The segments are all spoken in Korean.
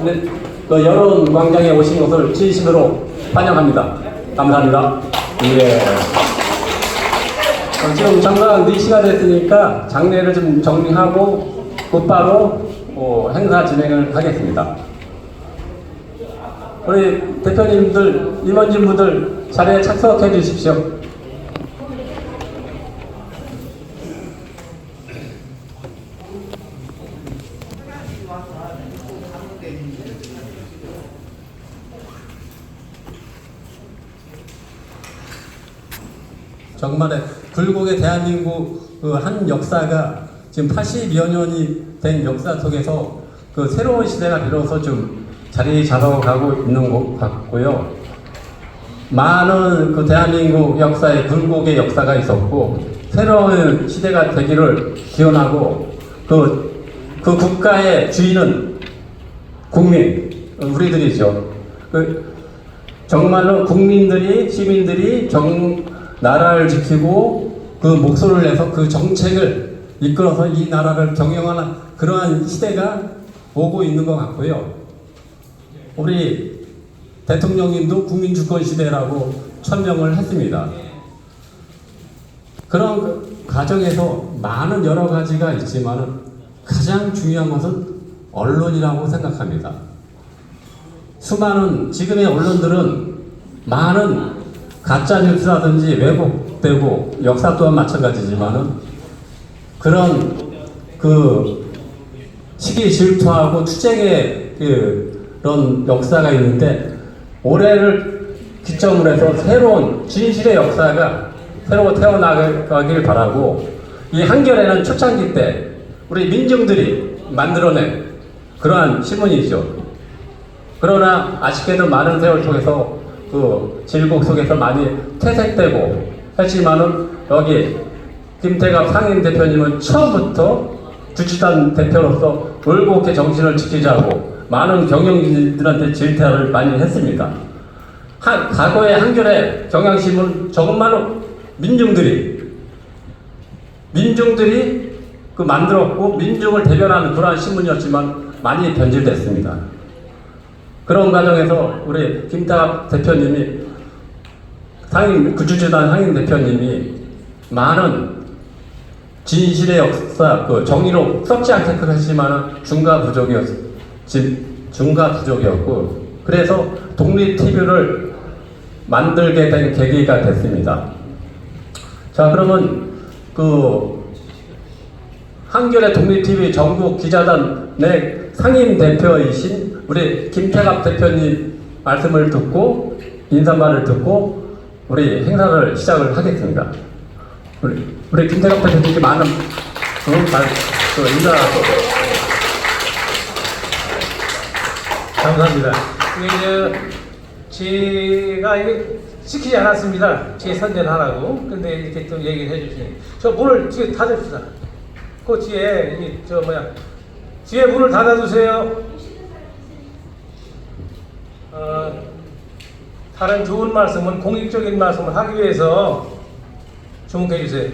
네, 그 여론 광장에 오신 것을 진심으로 환영합니다. 감사합니다. 예. 지금 정각 4시가 됐으니까 장례를 좀 정리하고 곧바로 행사 진행을 하겠습니다. 우리 대표님들, 임원진분들 자리에 착석해 주십시오. 정말 굴곡의 대한민국 그 한 역사가 지금 80여 년이 된 역사 속에서 그 새로운 시대가 비로소 좀 자리 잡아가고 있는 것 같고요. 많은 그 대한민국 역사에 굴곡의 역사가 있었고 새로운 시대가 되기를 기원하고 그 국가의 주인은 국민, 우리들이죠. 정말로 국민들이, 시민들이 나라를 지키고 그 목소리를 내서 그 정책을 이끌어서 이 나라를 경영하는 그러한 시대가 오고 있는 것 같고요. 우리 대통령님도 국민주권 시대라고 천명을 했습니다. 그런 과정에서 많은 여러 가지가 있지만 가장 중요한 것은 언론이라고 생각합니다. 수많은 지금의 언론들은 많은 가짜뉴스라든지 왜곡되고 역사 또한 마찬가지지만은 그런 시기 질투하고 투쟁의 그런 역사가 있는데 올해를 기점으로 해서 새로운 진실의 역사가 새로 태어나길 바라고 이 한겨레는 초창기 때 우리 민중들이 만들어낸 그러한 신문이죠. 그러나 아쉽게도 많은 세월 속에서 그 질곡 속에서 많이 퇴색되고 했지만은 여기 김태갑 상임 대표님은 처음부터 주치단 대표로서 올곧게 정신을 지키자고 많은 경영진들한테 질타를 많이 했습니다. 과거의 한겨레 경향신문 정말로 민중들이 그 만들었고 민중을 대변하는 그러한 신문이었지만 많이 변질됐습니다. 그런 과정에서 우리 김태갑 대표님이 구주재단 상임 대표님이 많은 진실의 역사, 정의로 썩지 않게 하지만 중과 부족이었고 그래서 독립TV를 만들게 된 계기가 됐습니다. 자, 그러면 한겨레 독립TV 전국 기자단 내 상임 대표이신 우리 김태갑 대표님 말씀을 듣고 인사말을 듣고 우리 행사를 시작을 하겠습니다. 우리 김태갑 대표님께 많은 인사. 감사합니다. 제가 이게 시키지 않았습니다. 제 선전하라고. 근데 이렇게 또 얘기를 해주시니 저 문을 뒤에 닫읍시다. 그 뒤에 뒤에 문을 닫아두세요. 다른 좋은 말씀은 공익적인 말씀을 하기 위해서 주목해 주세요.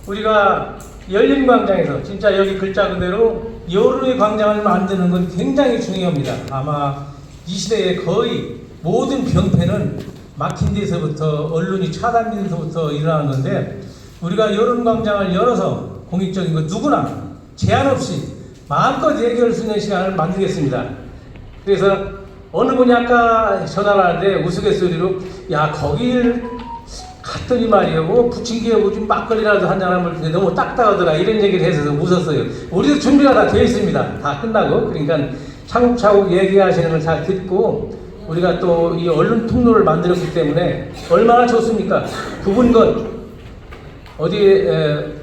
우리가 열린광장에서 진짜 여기 글자 그대로 여론의 광장을 만드는 건 굉장히 중요합니다. 아마 이 시대에 거의 모든 병폐는 막힌 데서부터 언론이 차단된 데서부터 일어나는 건데 우리가 여론광장을 열어서 공익적인 거 누구나 제한 없이 마음껏 얘기할 수 있는 시간을 만들겠습니다. 그래서 어느 분이 아까 전화를 하는데 우스갯소리로 야 거길 갔더니 말이요 부침개하고 좀 막걸리라도 한잔하면 너무 딱딱하더라 이런 얘기를 해서 웃었어요. 우리도 준비가 다 되어 있습니다. 다 끝나고. 그러니까 차곡차곡 얘기하시는 걸 잘 듣고 우리가 또 이 언론 통로를 만들었기 때문에 얼마나 좋습니까? 굽은 것 어디에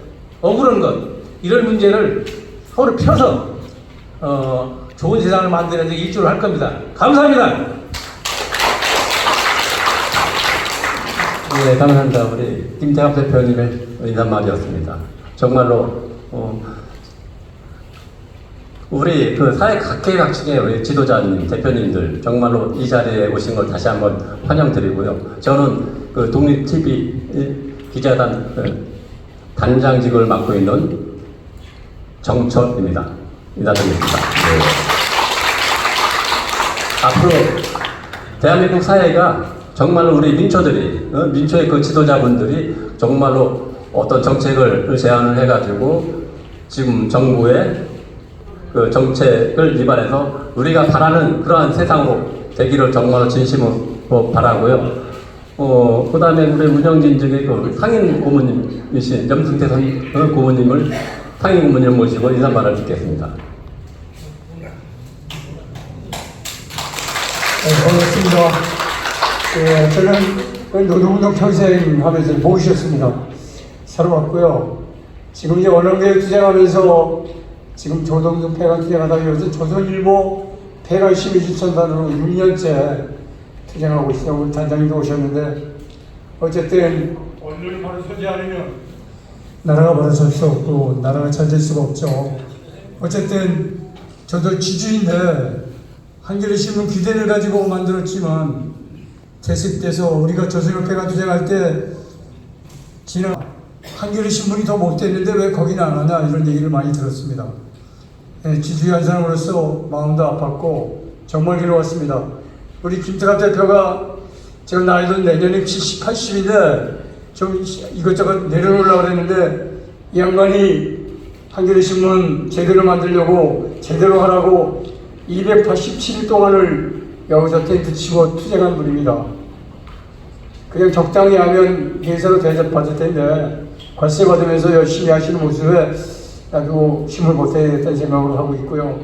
억울한 것 이런 문제를 서로 펴서 좋은 세상을 만드는 데 일조를 할 겁니다. 감사합니다. 네, 감사합니다. 우리 김태갑 대표님의 인사말이었습니다. 정말로 우리 그 사회 각계각층의 우리 지도자님, 대표님들 정말로 이 자리에 오신 걸 다시 한번 환영드리고요. 저는 그 독립TV 기자단 단장직을 맡고 있는 정철입니다. 인사드립니다. 네. 앞으로 대한민국 사회가 정말로 우리 민초들이, 민초의 그 지도자분들이 정말로 어떤 정책을 제안을 해가지고 지금 정부의 그 정책을 위반해서 우리가 바라는 그러한 세상으로 되기를 정말로 진심으로 바라고요. 그 다음에 우리 운영진 중에 그 상임 고문님이신 염승태 고문님을 상임 고문님을 모시고 인사말을 듣겠습니다. 반갑습니다. 저는 노동운동 평생 하면서 모셨습니다. 살아왔고요. 지금 이제 언론개혁 투쟁하면서 지금 조동준 폐간 투쟁하다 이어서 조선일보 폐간 시민실천단으로 6년째 투쟁하고 있습니다. 우리 단장님도 오셨는데 어쨌든 언론을 바로 서지 않으면 나라가 바로 설 수 없고 나라가 잘 될 수가 없죠. 어쨌든 저도 지주인데 한겨레 신문 기대를 가지고 만들었지만 대습돼서 우리가 조선일보 폐간 투쟁할 때 지난 한겨레 신문이 더 못됐는데 왜 거기는 안 하냐 이런 얘기를 많이 들었습니다. 지주의 한 사람으로서 마음도 아팠고 정말 괴로웠습니다. 우리 김태갑 대표가 제가 나이도 내년에 70, 80인데 좀 이것저것 내려놓으려고 그랬는데 이 양반이 한겨레 신문 제대로 만들려고 제대로 하라고 287일 동안을 여기서 텐트 치고 투쟁한 분입니다. 그냥 적당히 하면 회사로 대접받을 텐데 관세 받으면서 열심히 하시는 모습에 나도 힘을 보태야겠다는 생각으로 하고 있고요.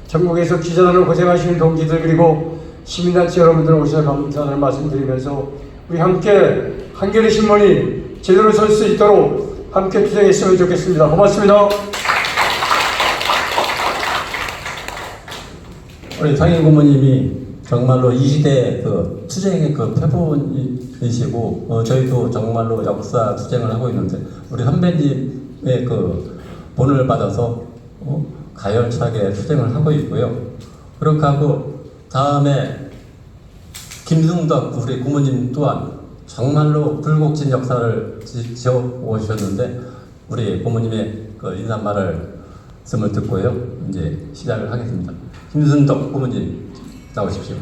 전국에서 기자단으로 고생하시는 동지들 그리고 시민단체 여러분들 오셔서 감사를 말씀드리면서 우리 함께 한겨레 신문이 제대로 설 수 있도록 함께 투쟁했으면 좋겠습니다. 고맙습니다. 우리 상임 고문님이 정말로 이 시대 그 투쟁의 그 표본이시고 저희도 정말로 역사 투쟁을 하고 있는데 우리 선배님의 그 본을 받아서 가열차게 투쟁을 하고 있고요. 그렇게 하고 다음에 김승덕 우리 고문님 또한 정말로 굴곡진 역사를 지어 오셨는데 우리 고문님의 그 인사말을 말씀을 듣고요. 이제 시작을 하겠습니다. 김승덕 고문님 나오십시오.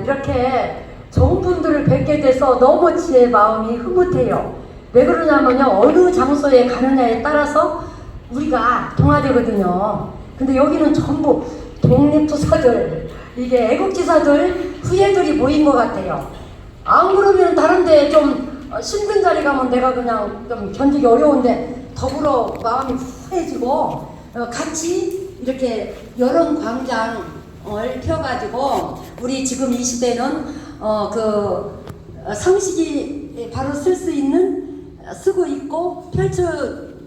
이렇게 좋은 분들을 뵙게 돼서 너무 제 마음이 흐뭇해요. 왜 그러냐면요, 어느 장소에 가느냐에 따라서 우리가 동화되거든요. 근데 여기는 전부 독립투사들, 이게 애국지사들, 후예들이 모인 것 같아요. 안 그러면 다른데 좀 힘든 자리 가면 내가 그냥 좀 견디기 어려운데 더불어 마음이 후해지고 같이 이렇게 여론 광장을 펴가지고 우리 지금 이 시대는 그 성식이 바로 쓸 수 있는 쓰고 있고 펼쳐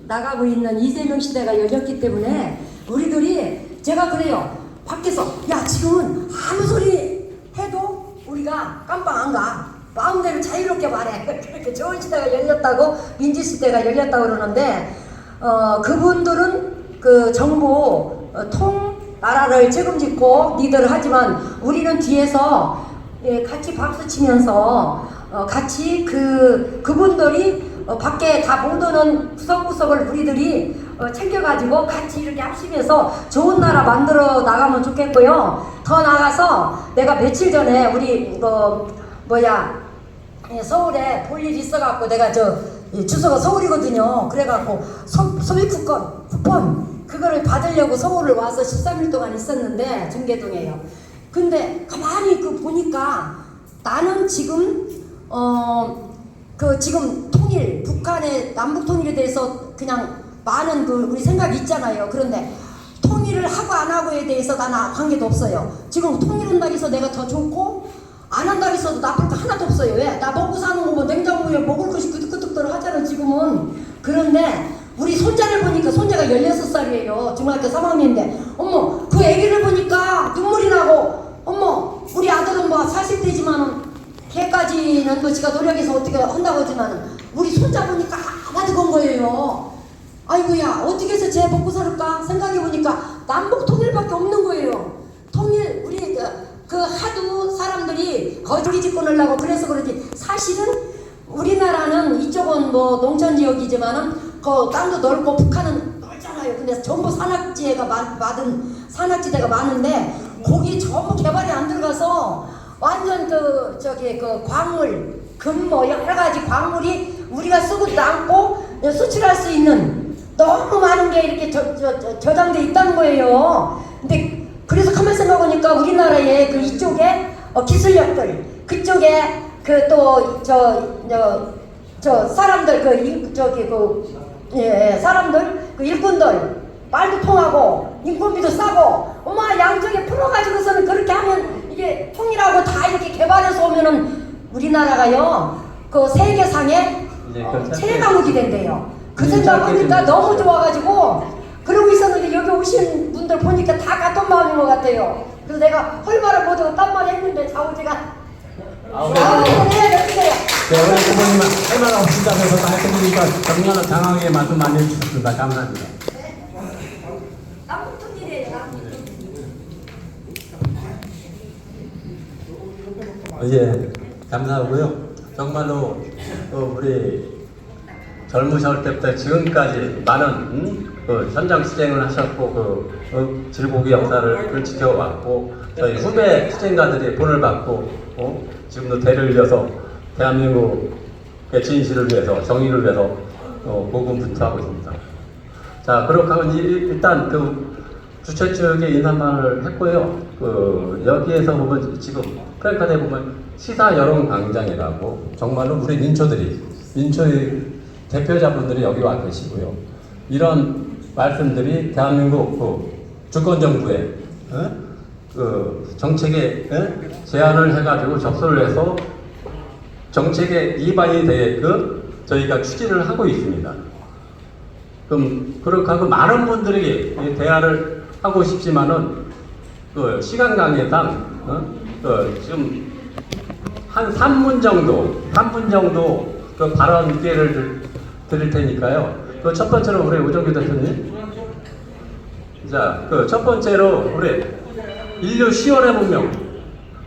나가고 있는 이재명 시대가 열렸기 때문에 우리들이 제가 그래요. 밖에서 야 지금은 아무 소리 해도 우리가 깜빵 안 가. 마음대로 자유롭게 말해. 그렇게 좋은 시대가 열렸다고 민주시대가 열렸다고 그러는데 그분들은 그 정부 나라를 책임짓고 리더를 하지만 우리는 뒤에서 같이 박수 치면서 같이 그분들이 밖에 다 못 오는 구석구석을 우리들이 챙겨가지고 같이 이렇게 합심해서 좋은 나라 만들어 나가면 좋겠고요. 더 나가서 내가 며칠 전에 우리 서울에 볼 일이 있어갖고 내가 주소가 서울이거든요. 그래갖고 소비쿠폰 그거를 받으려고 서울을 와서 13일 동안 있었는데 중계동에요. 근데 가만히 보니까 나는 지금 지금 북한의 남북 통일에 대해서 그냥 많은 우리 생각이 있잖아요. 그런데 통일을 하고 안 하고에 대해서 나는 관계도 없어요. 지금 통일한다고 해서 내가 더 좋고 안 한다고 해서도 나쁠 거 하나도 없어요. 왜? 나 먹고 사는 거 뭐 냉장고에 먹을 것이 그득그득 하잖아 지금은. 그런데 우리 손자를 보니까 손자가 16살이에요. 중학교 3학년인데 어머 그 애기를 보니까 눈물이 나고 어머 우리 때까지는 뭐 지가 노력해서 어떻게 한다고 하지만 우리 손자 보니까 아마도 건 거예요. 아이고야 어떻게 해서 쟤 먹고 살을까 생각해보니까 남북 통일밖에 없는 거예요. 통일 우리 그 하도 사람들이 거기 짓고 놀라고 그래서 그러지 사실은 우리나라는 이쪽은 뭐 농촌 지역이지만은 그 땅도 넓고 북한은 넓잖아요. 근데 전부 산악지대가 많은데 거기 전부 개발이 안 들어가서 완전 그 저기 그 광물 금 뭐 여러 가지 광물이 우리가 쓰고도 않고 수출할 수 있는 너무 많은 게 이렇게 저장돼 있다는 거예요. 근데 그래서 가만 생각해보니까 우리나라의 그 이쪽에 기술력들 그쪽에 그 또 저 사람들 사람들 그 일꾼들 말도 통하고 인건비도 싸고 엄마 양쪽에 풀어가지고서는 그렇게 하면 이게 통일하고 다 이렇게 개발해서 오면은 우리나라가요 그 세계상에 최강국이 된대요. 그 생각하니까 너무 좋아가지고 그러고 있었는데 여기 오신 분들 보니까 다 같은 마음인 것 같아요. 그래서 내가 헐말을 못하고 딴 말 했는데 자우지가 네, 여기세요. 우리 부모님은 할 말 없으시다면서 말씀드리니까 정말 장황하게 말씀 많이 해주셨습니다. 감사합니다. 남북통일이에요. 예, 감사하고요. 정말로 우리 젊으실 때부터 지금까지 많은 그 현장 투쟁을 하셨고 질고기 역사를 지켜왔고 저희 후배 투쟁가들이 본을 받고 지금도 대를 이어서 대한민국의 진실을 위해서 정의를 위해서 고군분투하고 있습니다. 자, 그렇게 하면 일단 그 주최 측에 인사말을 했고요. 여기에서 보면 지금 프랭카드에 보면 시사 여론 광장이라고 정말로 우리 민초의 대표자분들이 여기 와 계시고요. 이런 말씀들이 대한민국 주권 정부의 정책에 제안을 해가지고 접수를 해서 정책에 위반이 되게끔 저희가 추진을 하고 있습니다. 그럼 그렇게 하고 많은 분들에게 대화를 하고 싶지만은 시간 관계상 지금 한 3분 정도 그 발언 기회를 드릴 테니까요. 첫 번째로 우리 오정규 대표님. 자, 첫 번째로 우리 인류 10월의 문명,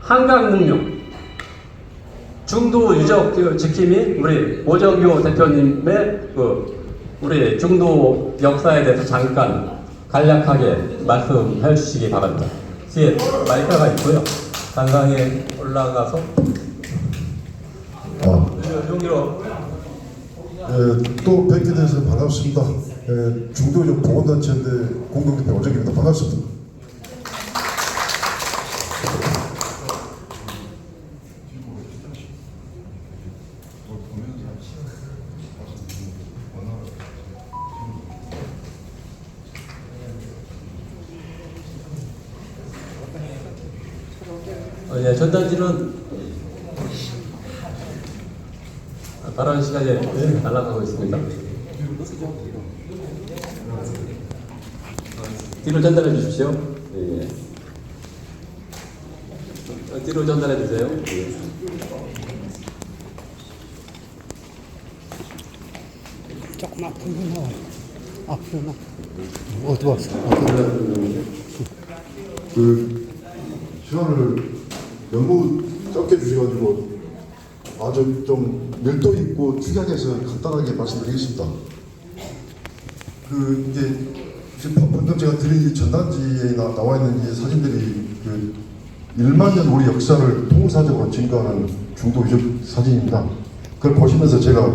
한강 문명, 중도 유적 지킴이 우리 오정규 대표님의 우리 중도 역사에 대해서 잠깐 간략하게 말씀해 주시기 바랍니다. 뒤에 마이크가 있고요. 단상에 올라가서 여기로 또 뵙게 돼서 반갑습니다. 중도적 보건단체인데 공동대표 오정규입니다. 반갑습니다. 예, 전단지는 발언 시간에 날아가고 있습니다. 뒤로 전달해 주십시오. 예. 뒤로 전달해 주세요. 예. 조금 앞으로 나와. 앞으로 나. 어디 왔어? 시간을 너무 짧게 주셔가지고 아주 좀 밀도 있고 축약해서 간단하게 말씀드리겠습니다. 이제 방금 제가 드린 이 전단지에 나와 있는 이 사진들이 1만 년 우리 역사를 통사적으로 증거하는 중도 유적 사진입니다. 그걸 보시면서 제가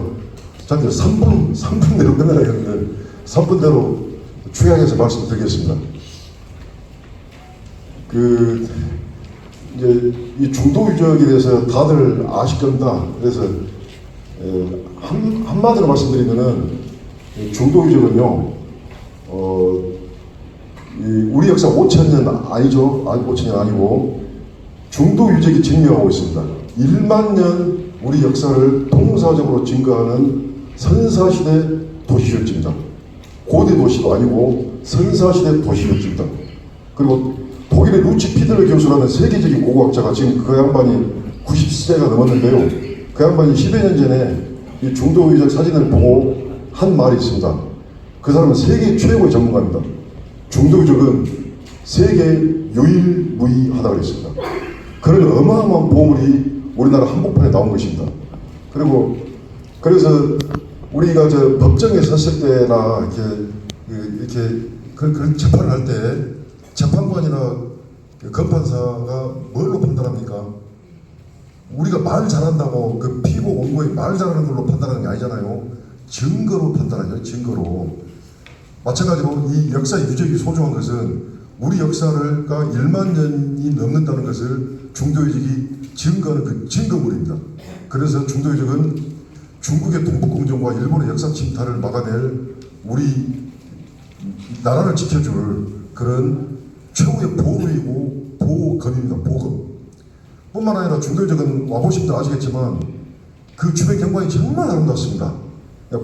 3분 내로 끝내야겠는데 3분대로 축약해서 말씀드리겠습니다. 이제 이 중도 유적에 대해서 다들 아실 겁니다. 그래서 한마디로 말씀드리면은 중도 유적은요, 우리 역사 5,000년 아니죠. 5,000년 아니고 중도 유적이 증명하고 있습니다. 1만 년 우리 역사를 통사적으로 증거하는 선사시대 도시유적입니다. 고대 도시도 아니고 선사시대 도시유적입니다. 그리고 독일의 루치 피들러 교수라는 세계적인 고고학자가 지금 그 양반이 90세가 넘었는데요. 그 양반이 10여 년 전에 이 중도의적 사진을 보고 한 말이 있습니다. 그 사람은 세계 최고의 전문가입니다. 중도의적은 세계 유일무이하다고 그랬습니다. 그런 어마어마한 보물이 우리나라 한복판에 나온 것입니다. 그리고 그래서 우리가 저 법정에 섰을 때나 이렇게 그런 재판을 할 때 재판관이나 검판사가 뭘로 판단합니까? 우리가 말 잘한다고 그 피고 원고에 말 잘하는 걸로 판단하는 게 아니잖아요. 증거로 판단하죠. 증거로. 마찬가지로 이 역사 유적이 소중한 것은 우리 역사가 1만 년이 넘는다는 것을 중도유적이 증거하는 그 증거물입니다. 그래서 중도유적은 중국의 동북공정과 일본의 역사 침탈을 막아낼 우리 나라를 지켜줄 그런 최고의 보물이고 보검입니다. 보검. 뿐만 아니라 중도유적은 와보신 분들 아시겠지만 그 주변 경관이 정말 아름답습니다.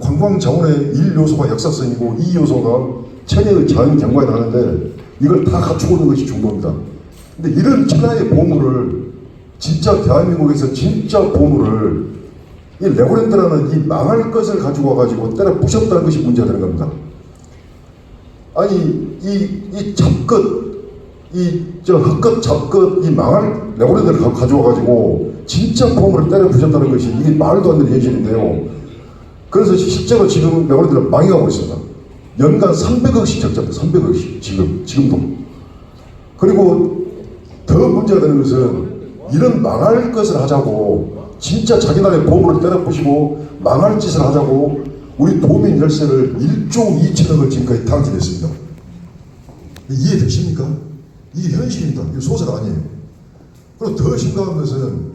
관광 자원의 1요소가 역사성이고 2요소가 천혜의 자연 경관이 나는데 이걸 다 갖추고 있는 것이 중도입니다. 근데 이런 천하의 보물을 진짜 대한민국에서 진짜 보물을 이 레고랜드라는 이 망할 것을 가지고 와가지고 때려 부셨다는 것이 문제가 되는 겁니다. 아니 이 잡것 헛것 잡것 이 망할 레고랜드를 가져와가지고 진짜 보물을 때려 부셨다는 것이 이게 말도 안 되는 현실인데요. 그래서 실제로 지금 레고랜드는 망해가고 있습니다. 연간 300억씩 적자입니다. 300억씩 지금도. 그리고 더 문제가 되는 것은 이런 망할 것을 하자고 진짜 자기 나라의 보물을 때려 부시고 망할 짓을 하자고 우리 도민 열세를 1조 2천억을 지금까지 탕진했습니다. 이해되십니까? 이게 현실입니다. 이게 소설 아니에요. 그리고 더 심각한 것은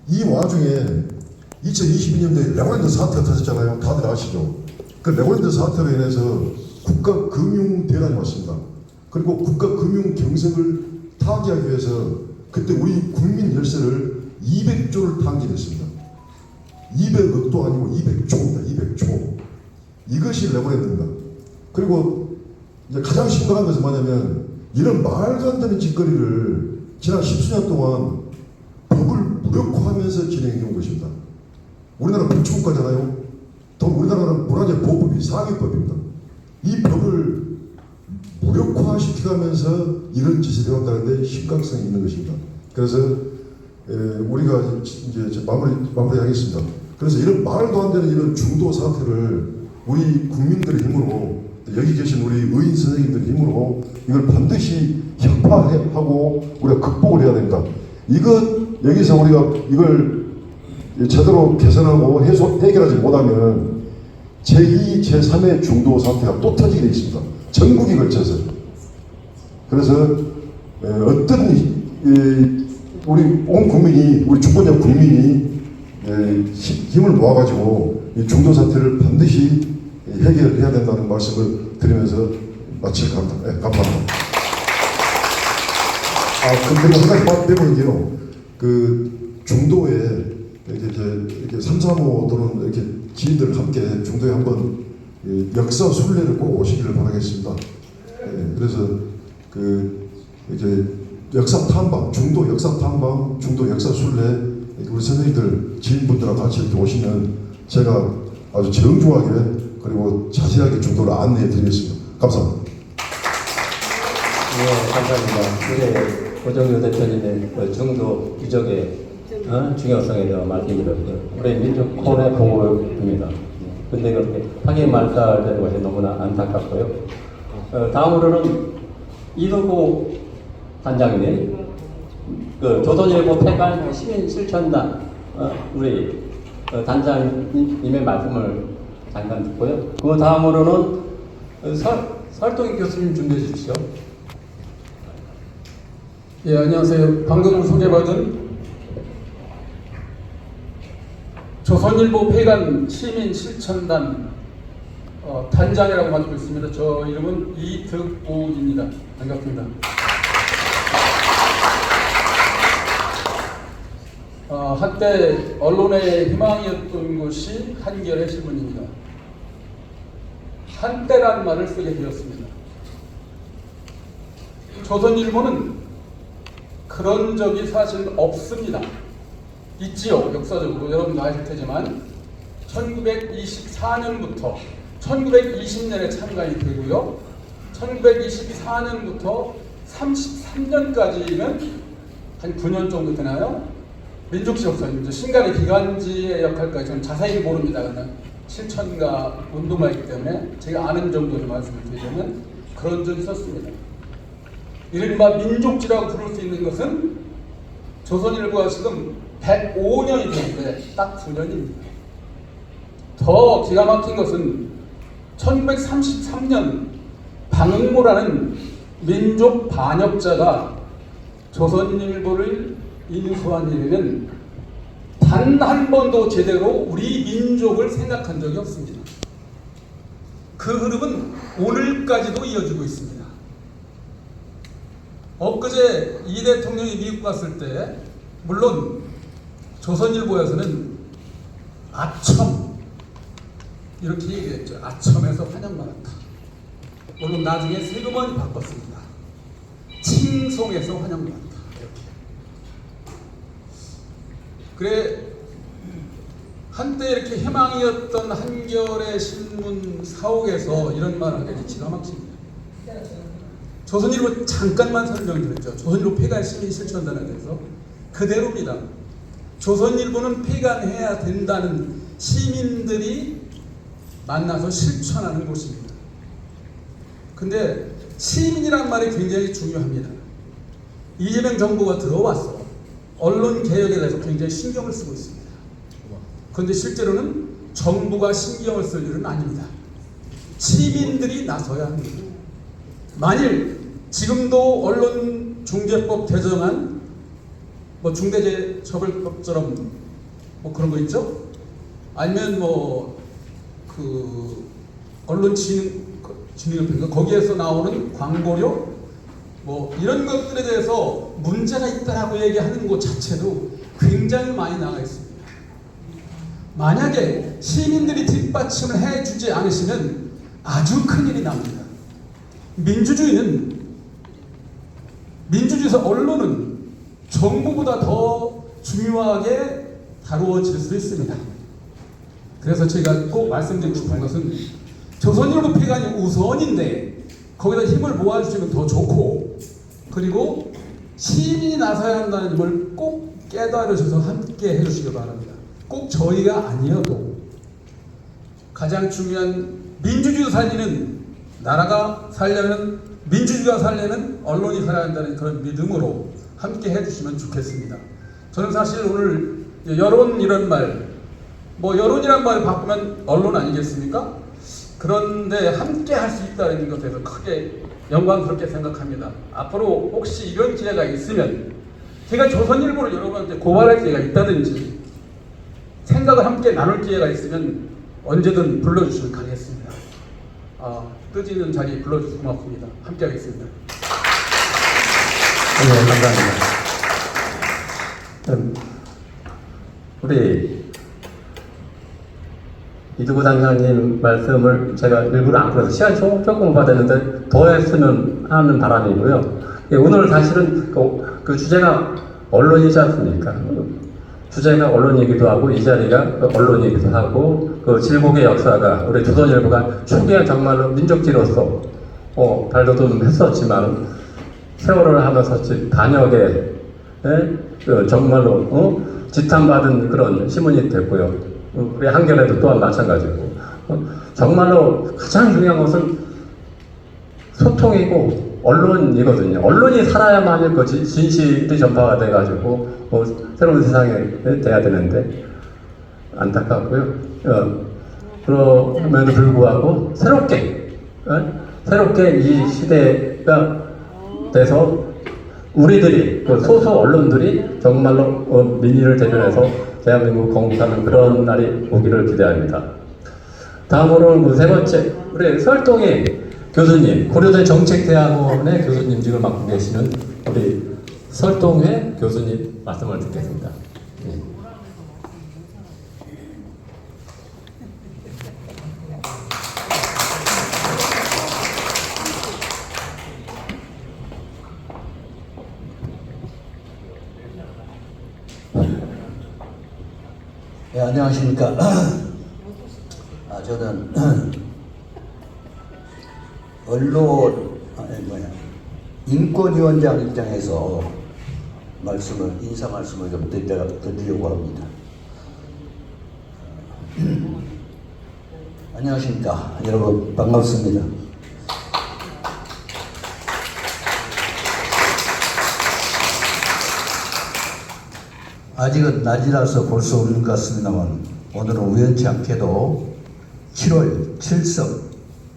이 와중에 2022년도에 레고랜드 사태가 터졌잖아요. 다들 아시죠? 그 레고랜드 사태로 인해서 국가 금융 대란이 왔습니다. 그리고 국가 금융 경색을 타개하기 위해서 그때 우리 국민 열세를 200조를 탕진했습니다. 200억도 아니고 200조입니다. 200조. 이것이 레고랜드입니다. 그리고 이제 가장 심각한 것은 뭐냐면 이런 말도 안 되는 짓거리를 지난 10수년 동안 법을 무력화하면서 진행해 온 것입니다. 우리나라 법치국가잖아요. 또 우리나라는 문화재보호법이 상위법입니다. 이 법을 무력화시켜가면서 이런 짓을 해왔다는데 심각성이 있는 것입니다. 그래서 우리가 이제 마무리하겠습니다. 그래서 이런 말도 안 되는 이런 중도 사태를 우리 국민들의 힘으로 여기 계신 우리 의인 선생님들의 힘으로 이걸 반드시 혁파하고 우리가 극복을 해야 됩니다. 여기서 우리가 이걸 제대로 개선하고 해결하지 못하면 제2, 제3의 중도 사태가 또 터지게 되어 있습니다. 전국에 걸쳐서. 그래서 어떤 우리 온 국민이, 우리 주권자 국민이 힘을 모아가지고 이 중도 사태를 반드시 해결해야 된다는 말씀을 드리면서 마칠까 합니다. 네, 감사합니다. 그리고 한 가지 빼보는게요. 그 중도에 이렇게 3, 3호 또는 이렇게 지인들 함께 중도에 한번 역사 순례를 꼭 오시기를 바라겠습니다. 그래서 이렇게 역사 탐방, 중도 역사 탐방, 중도 역사 순례 우리 선생님들 지인분들하고 같이 이렇게 오시면 제가 아주 정중하게 그리고 자세하게 중도를 안내해 드리겠습니다. 감사합니다. 네, 감사합니다. 우리 고정효 대표님의 중도 유적의 중요성에 대한 말씀드렸고요. 우리 민족 코너의 보고입니다. 근데 그렇게 하게 말살되는 것이 너무나 안타깝고요. 다음으로는 이도구 단장님, 그 조선일보 폐간 시민실천단 우리 단장님의 말씀을 잠깐 듣고요. 그 다음으로는 설동희 교수님 준비해 주십시오. 예, 안녕하세요. 방금 소개받은 조선일보 폐간 시민실천단 단장이라고 맡고 있습니다. 저 이름은 이득우입니다. 반갑습니다. 한때 언론의 희망이었던 것이 한겨레 신문입니다. 한때란 말을 쓰게 되었습니다. 조선일보는 그런 적이 사실 없습니다. 있지요. 역사적으로 여러분도 아실 테지만 1924년부터 1920년에 창간이 되고요. 1924년부터 33년까지는 한 9년 정도 되나요? 민족시역사입니다. 신간의 기관지의 역할까지 저는 자세히 모릅니다. 그러나 실천과 운동가 있기 때문에 제가 아는 정도로 말씀을 드리자면 그런 적이 있었습니다. 이른바 민족지라고 부를 수 있는 것은 조선일보가 지금 105년이 되는데 딱 9년입니다. 더 기가 막힌 것은 1933년 방응모라는 민족 반역자가 조선일보를 인수한 일에는 단 한 번도 제대로 우리 민족을 생각한 적이 없습니다. 그 흐름은 오늘까지도 이어지고 있습니다. 엊그제 이 대통령이 미국 갔을 때 물론 조선일보에서는 아첨 이렇게 얘기했죠. 아첨에서 환영받았다. 물론 나중에 세금은 바꿨습니다. 칭송에서 환영받았다. 그래 한때 이렇게 희망이었던 한겨레 신문 사옥에서 이런 말을 하게 기가 막힙니다. 조선일보 잠깐만 설명드렸죠. 조선일보 폐간 시민 실천단에 대해서 그대로입니다. 조선일보는 폐간해야 된다는 시민들이 만나서 실천하는 곳입니다. 근데 시민이란 말이 굉장히 중요합니다. 이재명 정부가 들어왔어. 언론 개혁에 대해서 굉장히 신경을 쓰고 있습니다. 그런데 실제로는 정부가 신경을 쓸 일은 아닙니다. 시민들이 나서야 합니다. 만일 지금도 언론중재법 개정안, 뭐 중대재해처벌법처럼 뭐 그런 거 있죠? 아니면 뭐 그 언론진흥협회인가 거기에서 나오는 광고료 뭐 이런 것들에 대해서 문제가 있다라고 얘기하는 것 자체도 굉장히 많이 나가 있습니다. 만약에 시민들이 뒷받침을 해주지 않으시면 아주 큰일이 납니다. 민주주의에서 언론은 정부보다 더 중요하게 다루어질 수 있습니다. 그래서 제가 꼭 말씀드리고 싶은 것은 조선일보 폐간이 우선인데 거기다 힘을 모아주시면 더 좋고, 그리고 시민이 나서야 한다는 점을 꼭 깨달으셔서 함께 해주시기 바랍니다. 꼭 저희가 아니어도 가장 중요한 민주주의 살리는, 나라가 살려면 민주주의가 살려면 언론이 살아야 한다는 그런 믿음으로 함께 해주시면 좋겠습니다. 저는 사실 오늘 여론 이런 말, 뭐 여론이란 말을 바꾸면 언론 아니겠습니까? 그런데 함께 할 수 있다는 것에서 크게 영광스럽게 생각합니다. 앞으로 혹시 이런 기회가 있으면 제가 조선일보를 여러분한테 고발할 기회가 있다든지 생각을 함께 나눌 기회가 있으면 언제든 불러주시면 가겠습니다. 뜻 있는 자리에 불러주셔서 고맙습니다. 함께 하겠습니다. 네, 감사합니다. 우리 이두구 당장님 말씀을 제가 일부러 안 풀어서 시간이 조금 오바됐는데 더 했으면 하는 바람이고요. 오늘 사실은 그 주제가 언론이지 않습니까? 주제가 언론이기도 하고 이 자리가 언론이기도 하고 그 질곡의 역사가 우리 조선일보가 초기에 정말로 민족지로서 발돋움 했었지만 세월을 하면서 반역에 정말로 지탄받은 그런 신문이 됐고요. 우리 한겨레도 또한 마찬가지고 정말로 가장 중요한 것은 소통이고 언론이거든요. 언론이 살아야만 그 진실이 전파가 돼가지고 새로운 세상에 돼야 되는데 안타깝고요. 그럼에도 불구하고 새롭게 이 시대가 돼서 우리들이 소수 언론들이 정말로 민의를 대변해서 대한민국 건국하는 그런 날이 오기를 기대합니다. 다음으로는 세 번째, 우리 설동희 교수님, 고려대 정책대학원의 교수님직을 맡고 계시는 우리 설동희 교수님 말씀을 듣겠습니다. 네. 네, 안녕하십니까. 저는 인권위원장 입장에서 인사 말씀을 좀 드리려고 합니다. 안녕하십니까. 여러분, 반갑습니다. 아직은 낮이라서 볼 수 없는 것 같습니다만, 오늘은 우연치 않게도 7월 7석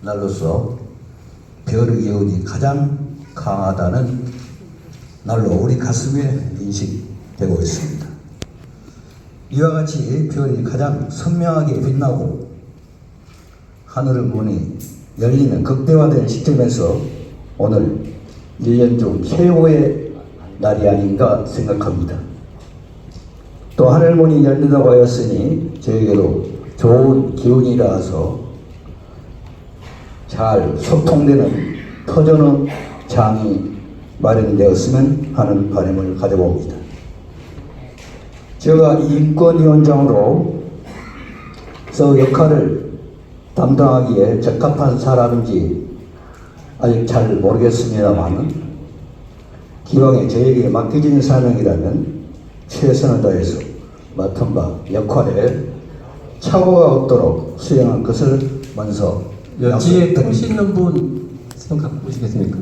날로서 별의 기운이 가장 강하다는 날로 우리 가슴에 인식되고 있습니다. 이와 같이 별이 가장 선명하게 빛나고 하늘의 문이 열리는 극대화된 시점에서 오늘 1년 중 최고의 날이 아닌가 생각합니다. 또 하늘문이 열린다고 하였으니 저에게도 좋은 기운이라서 잘 소통되는 터전의 장이 마련되었으면 하는 바람을 가져봅니다. 제가 인권위원장으로서 역할을 담당하기에 적합한 사람인지 아직 잘 모르겠습니다만, 기왕에 저에게 맡겨진 사명이라면 최선을 다해서 맡은 바 역할에 착오가 없도록 수행할 것을 먼저 뒤에 꽃 있는 분 손 갖고 보시겠습니까?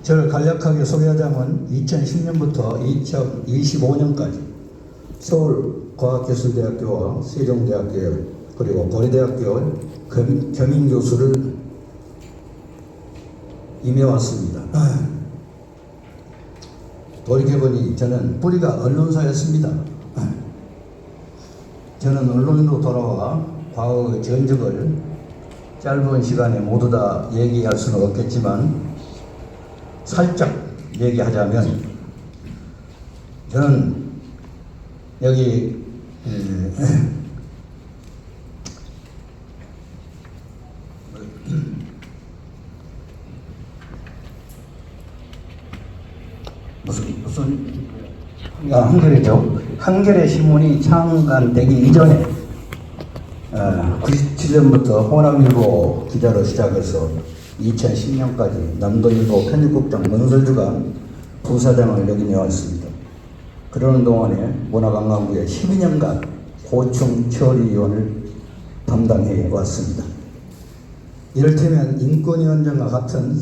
저를 간략하게 소개하자면 2010년부터 2025년까지 서울과학기술대학교와 세종대학교 그리고 고려대학교 겸임교수를 임해왔습니다. 돌이켜보니 저는 뿌리가 언론사였습니다. 저는 언론으로 돌아와 과거의 전적을 짧은 시간에 모두 다 얘기할 수는 없겠지만 살짝 얘기하자면, 저는 여기 한겨레죠. 한겨레 신문이 창간되기 이전에 97년부터 호남일보 기자로 시작해서 2010년까지 남도일보 편집국장 문설주간 부사장을 역임해 왔습니다. 그러는 동안에 문화관광부에 12년간 고충 처리위원을 담당해 왔습니다. 이를테면 인권위원장과 같은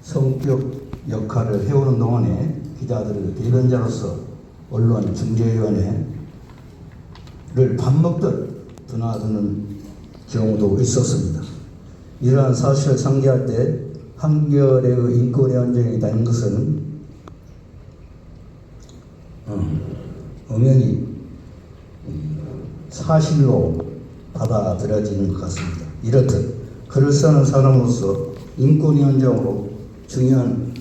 성격 역할을 해오는 동안에 기자들의 대변자로서 언론 중재위원회를 밥 먹듯 드나드는 경우도 있었습니다. 이러한 사실을 상기할 때 한겨레의 인권위원장이 되는 것은 엄연히 사실로 받아들여지는 것 같습니다. 이렇듯 글을 쓰는 사람으로서 인권위원장으로 중요한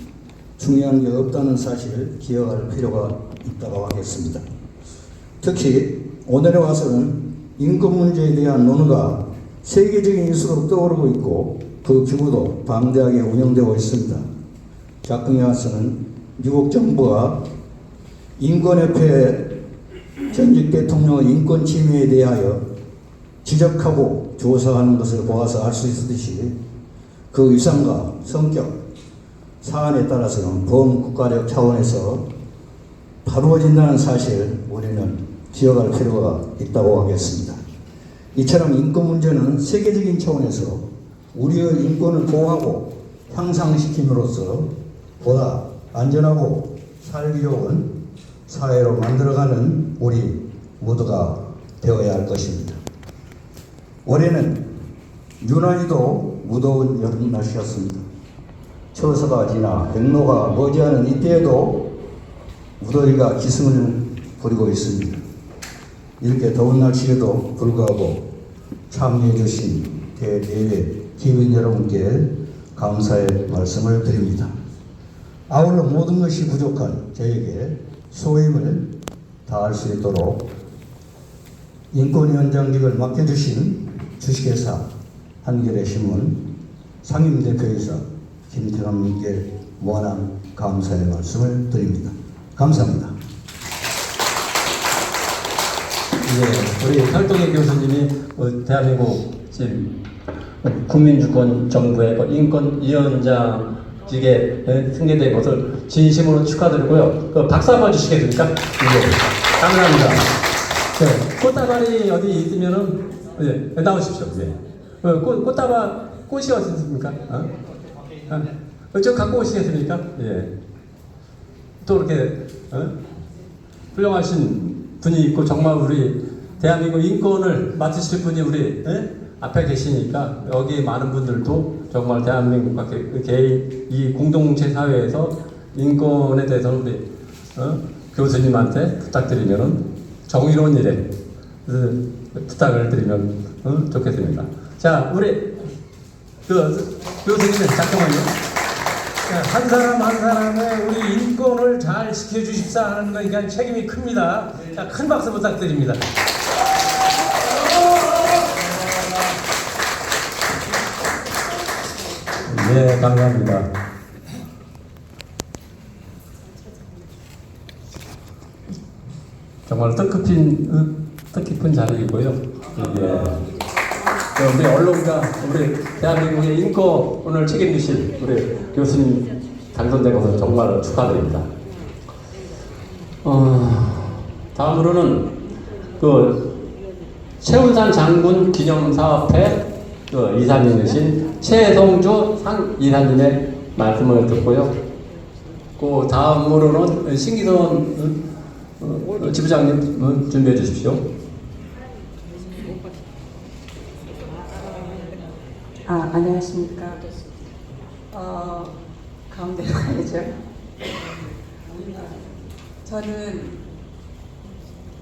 게 없다는 사실을 기억할 필요가 있다고 하겠습니다. 특히 오늘에 와서는 인권 문제에 대한 논의가 세계적인 이슈로 떠오르고 있고 그 기구도 방대하게 운영되고 있습니다. 작품에 와서는 미국 정부가 인권협회 전직 대통령의 인권 침해에 대하여 지적하고 조사하는 것을 보아서 알 수 있듯이 그 위상과 성격, 사안에 따라서는 범국가력 차원에서 다루어진다는 사실 우리는 기억할 필요가 있다고 하겠습니다. 이처럼 인권 문제는 세계적인 차원에서 우리의 인권을 보호하고 향상시킴으로써 보다 안전하고 살기 좋은 사회로 만들어가는 우리 모두가 되어야 할 것입니다. 올해는 유난히도 무더운 여름 날씨였습니다. 처서가 지나 백로가 머지않은 이때에도 무더위가 기승을 부리고 있습니다. 이렇게 더운 날씨에도 불구하고 참여해 주신 대대회 기민 여러분께 감사의 말씀을 드립니다. 아울러 모든 것이 부족한 저에게 소임을 다할 수 있도록 인권위원장직을 맡겨주신 주식회사 한겨레신문 상임대표이사 김태남님께 무한한 감사의 말씀을 드립니다. 감사합니다. 우리 활동의 교수님이 대한민국 지금 국민주권 정부의 인권위원장직에 승계된 것을 진심으로 축하드리고요. 박수 한번 주시겠습니까? 네, 감사합니다. 네, 꽃다발이 어디 있으면은 나오십시오. 네. 꽃이 어디 있습니까? 저 갖고 오시겠습니까? 예. 또 이렇게 훌륭하신 분이 있고 정말 우리 대한민국 인권을 맡으실 분이 우리 앞에 계시니까 여기 많은 분들도 정말 대한민국 개인 이 공동체 사회에서 인권에 대해서 우리 교수님한테 부탁드리면은 정의로운 일에 부탁을 드리면 좋겠습니다. 자, 우리 교수님 잠깐만요. 한 사람 한 사람의 우리 인권을 잘 지켜주십사 하는 건 그냥 책임이 큽니다. 자, 큰 박수 부탁드립니다. 네, 감사합니다. 정말 뜻깊은 자리이고요. 예. 우리 언론과 우리 대한민국의 인권을 책임지실 우리 교수님 당선된 것을 정말 축하드립니다. 다음으로는 최운산 장군 기념사업회 이사님이신 최성주 이사님의 말씀을 듣고요. 다음으로는 신기선 지부장님 준비해 주십시오. 안녕하십니까. 가운데로 가야죠. 저는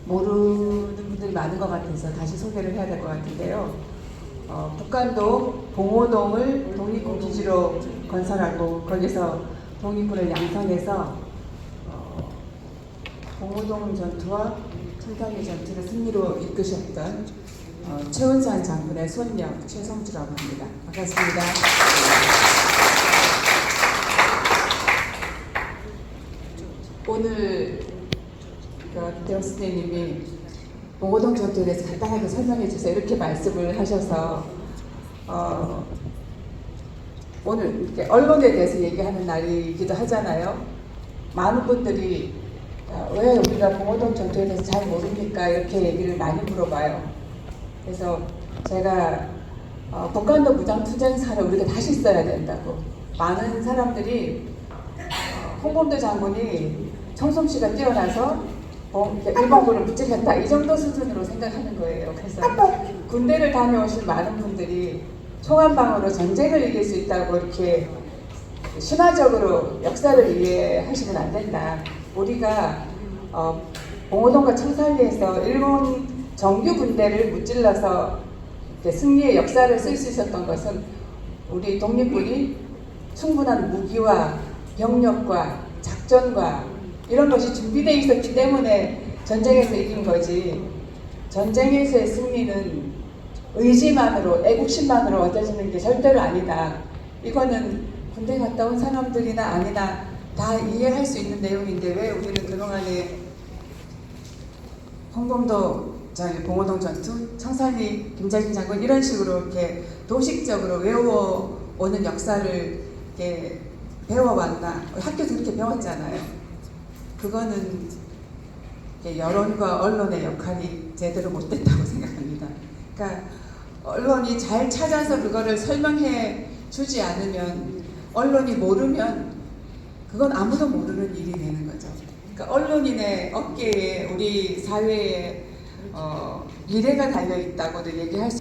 모르는 분들이 많은 것 같아서 다시 소개를 해야 될 것 같은데요. 북한도 봉오동을 독립군 기지로 건설하고 거기서 독립군을 양성해서 봉오동 전투와 청산리 전투를 승리로 이끄셨던 최운산 장군의 손녀 최성주라고 합니다. 반갑습니다. 오늘 김태형 선생님이 봉오동 전투에 대해서 간단하게 설명해 주세요. 이렇게 말씀을 하셔서 오늘 이렇게 언론에 대해서 얘기하는 날이기도 하잖아요. 많은 분들이 왜 우리가 봉오동 전투에 대해서 잘 모릅니까? 이렇게 얘기를 많이 물어봐요. 그래서 제가 북한도 무장투쟁사를 우리가 다시 써야 된다고. 많은 사람들이 홍범도 장군이 청솜씨가 뛰어나서 일본군을 무찌르겠다 이 정도 수준으로 생각하는 거예요. 그래서 군대를 다녀오신 많은 분들이 총 한 방으로 전쟁을 이길 수 있다고 이렇게 신화적으로 역사를 이해하시면 안 된다. 우리가 봉오동과 청산리에서 일본 정규 군대를 무찔러서 승리의 역사를 쓸 수 있었던 것은 우리 독립군이 충분한 무기와 병력과 작전과 이런 것이 준비되어 있었기 때문에 전쟁에서 이긴 거지. 전쟁에서의 승리는 의지만으로, 애국심만으로 얻어지는 게 절대로 아니다. 이거는 군대 갔다 온 사람들이나 아니나 다 이해할 수 있는 내용인데 왜 우리는 그동안에 홍범도 봉오동 전투, 청산리 김자진 장군 이런 식으로 이렇게 도식적으로 외워오는 역사를 이렇게 배워왔나? 학교에서 그렇게 배웠잖아요. 그거는 여론과 언론의 역할이 제대로 못됐다고 생각합니다. 그러니까 언론이 잘 찾아서 그거를 설명해 주지 않으면, 언론이 모르면 그건 아무도 모르는 일이 되는 거죠. 그러니까 언론인의 어깨에 우리 사회에 미래가 달려있다고도 얘기할 수,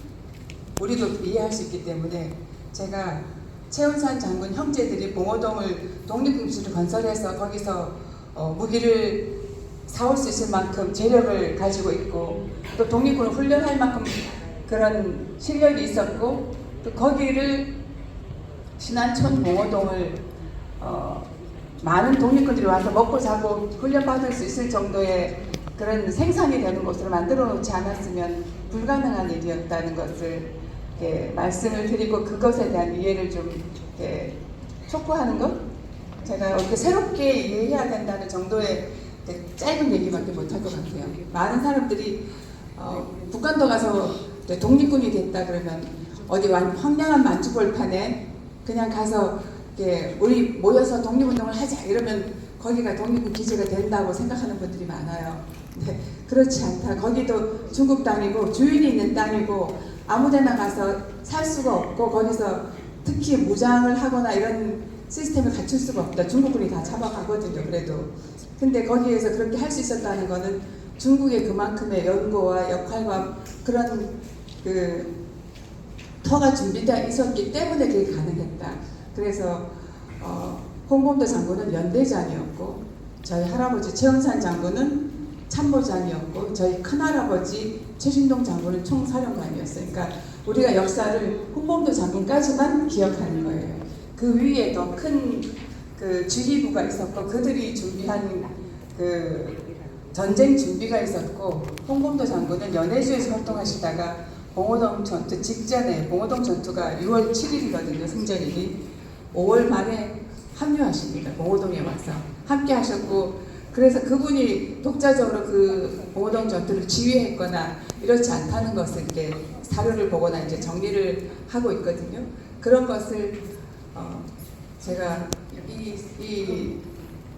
우리도 이해할 수 있기 때문에 제가 최운산 장군 형제들이 봉오동을 독립군기지를 건설해서 거기서 무기를 사올 수 있을 만큼 재력을 가지고 있고 또 독립군을 훈련할 만큼 그런 실력이 있었고 또 거기를 신안촌 봉오동을 많은 독립군들이 와서 먹고 자고 훈련받을 수 있을 정도의 그런 생산이 되는 곳으로 만들어 놓지 않았으면 불가능한 일이었다는 것을 말씀을 드리고 그것에 대한 이해를 좀 촉구하는 것? 제가 이렇게 새롭게 이해해야 된다는 정도의 짧은 얘기밖에 못할 것 같아요. 많은 사람들이 북한도 가서 독립군이 됐다 그러면 어디 황량한 만주벌판에 그냥 가서 우리 모여서 독립운동을 하자 이러면 거기가 독립군 기지가 된다고 생각하는 분들이 많아요. 근데 그렇지 않다. 거기도 중국 땅이고 주인이 있는 땅이고 아무데나 가서 살 수가 없고 거기서 특히 무장을 하거나 이런 시스템을 갖출 수가 없다. 중국군이 다 잡아가거든요. 그래도. 근데 거기에서 그렇게 할 수 있었다는 거는 중국의 그만큼의 연고와 역할과 그런 터가 준비되어 있었기 때문에 그게 가능했다. 그래서 홍범도 장군은 연대장이었고 저희 할아버지 최은산 장군은 참모장이었고 저희 큰할아버지 최신동 장군은 총사령관이었어요. 그러니까 우리가 역사를 홍범도 장군까지만 기억하는 거예요. 그 위에 더 큰 지휘부가 있었고 그들이 준비한 전쟁 준비가 있었고 홍범도 장군은 연해주에서 활동하시다가 봉오동 전투 직전에 봉오동 전투가 6월 7일이거든요. 승전일이 5월 말에 합류하십니다. 봉오동에 와서 함께 하셨고 그래서 그분이 독자적으로 그 봉오동 전투를 지휘했거나 이렇지 않다는 것을 이렇게 사료를 보거나 이제 정리를 하고 있거든요. 그런 것을 제가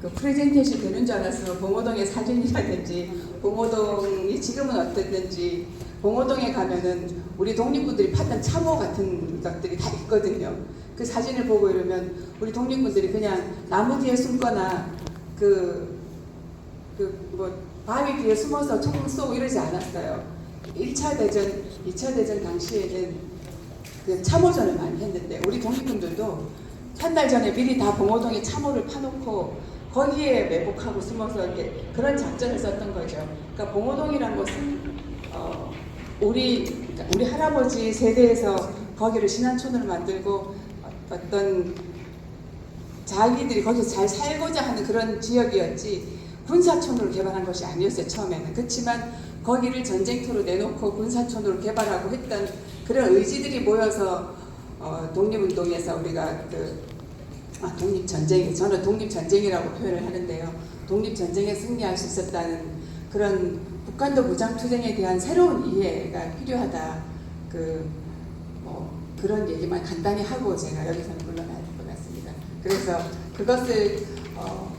그 프레젠테이션 되는 줄 알았으면 봉오동의 사진이라든지 봉오동이 지금은 어땠는지 봉오동에 가면은 우리 독립군들이 팠던 참호 같은 것들이 다 있거든요. 그 사진을 보고 이러면 우리 독립군들이 그냥 나무 뒤에 숨거나 바위 뒤에 숨어서 총 쏘고 이러지 않았어요. 1차 대전, 2차 대전 당시에는 그 참호전을 많이 했는데 우리 독립군들도 한 달 전에 미리 다 봉오동에 참호를 파놓고 거기에 매복하고 숨어서 이렇게 그런 작전을 썼던 거죠. 그러니까 봉오동이란 것은 우리 할아버지 세대에서 거기를 신안촌으로 만들고 어떤 자기들이 거기서 잘 살고자 하는 그런 지역이었지 군사촌으로 개발한 것이 아니었어요. 처음에는. 그렇지만 거기를 전쟁터로 내놓고 군사촌으로 개발하고 했던 그런 의지들이 모여서 독립운동에서 우리가 독립전쟁, 저는 독립전쟁이라고 표현을 하는데요. 독립전쟁에 승리할 수 있었다는 그런 북한도 무장투쟁에 대한 새로운 이해가 필요하다. 그런 얘기만 간단히 하고 제가 여기서는 물러나야 될 것 같습니다. 그래서 그것을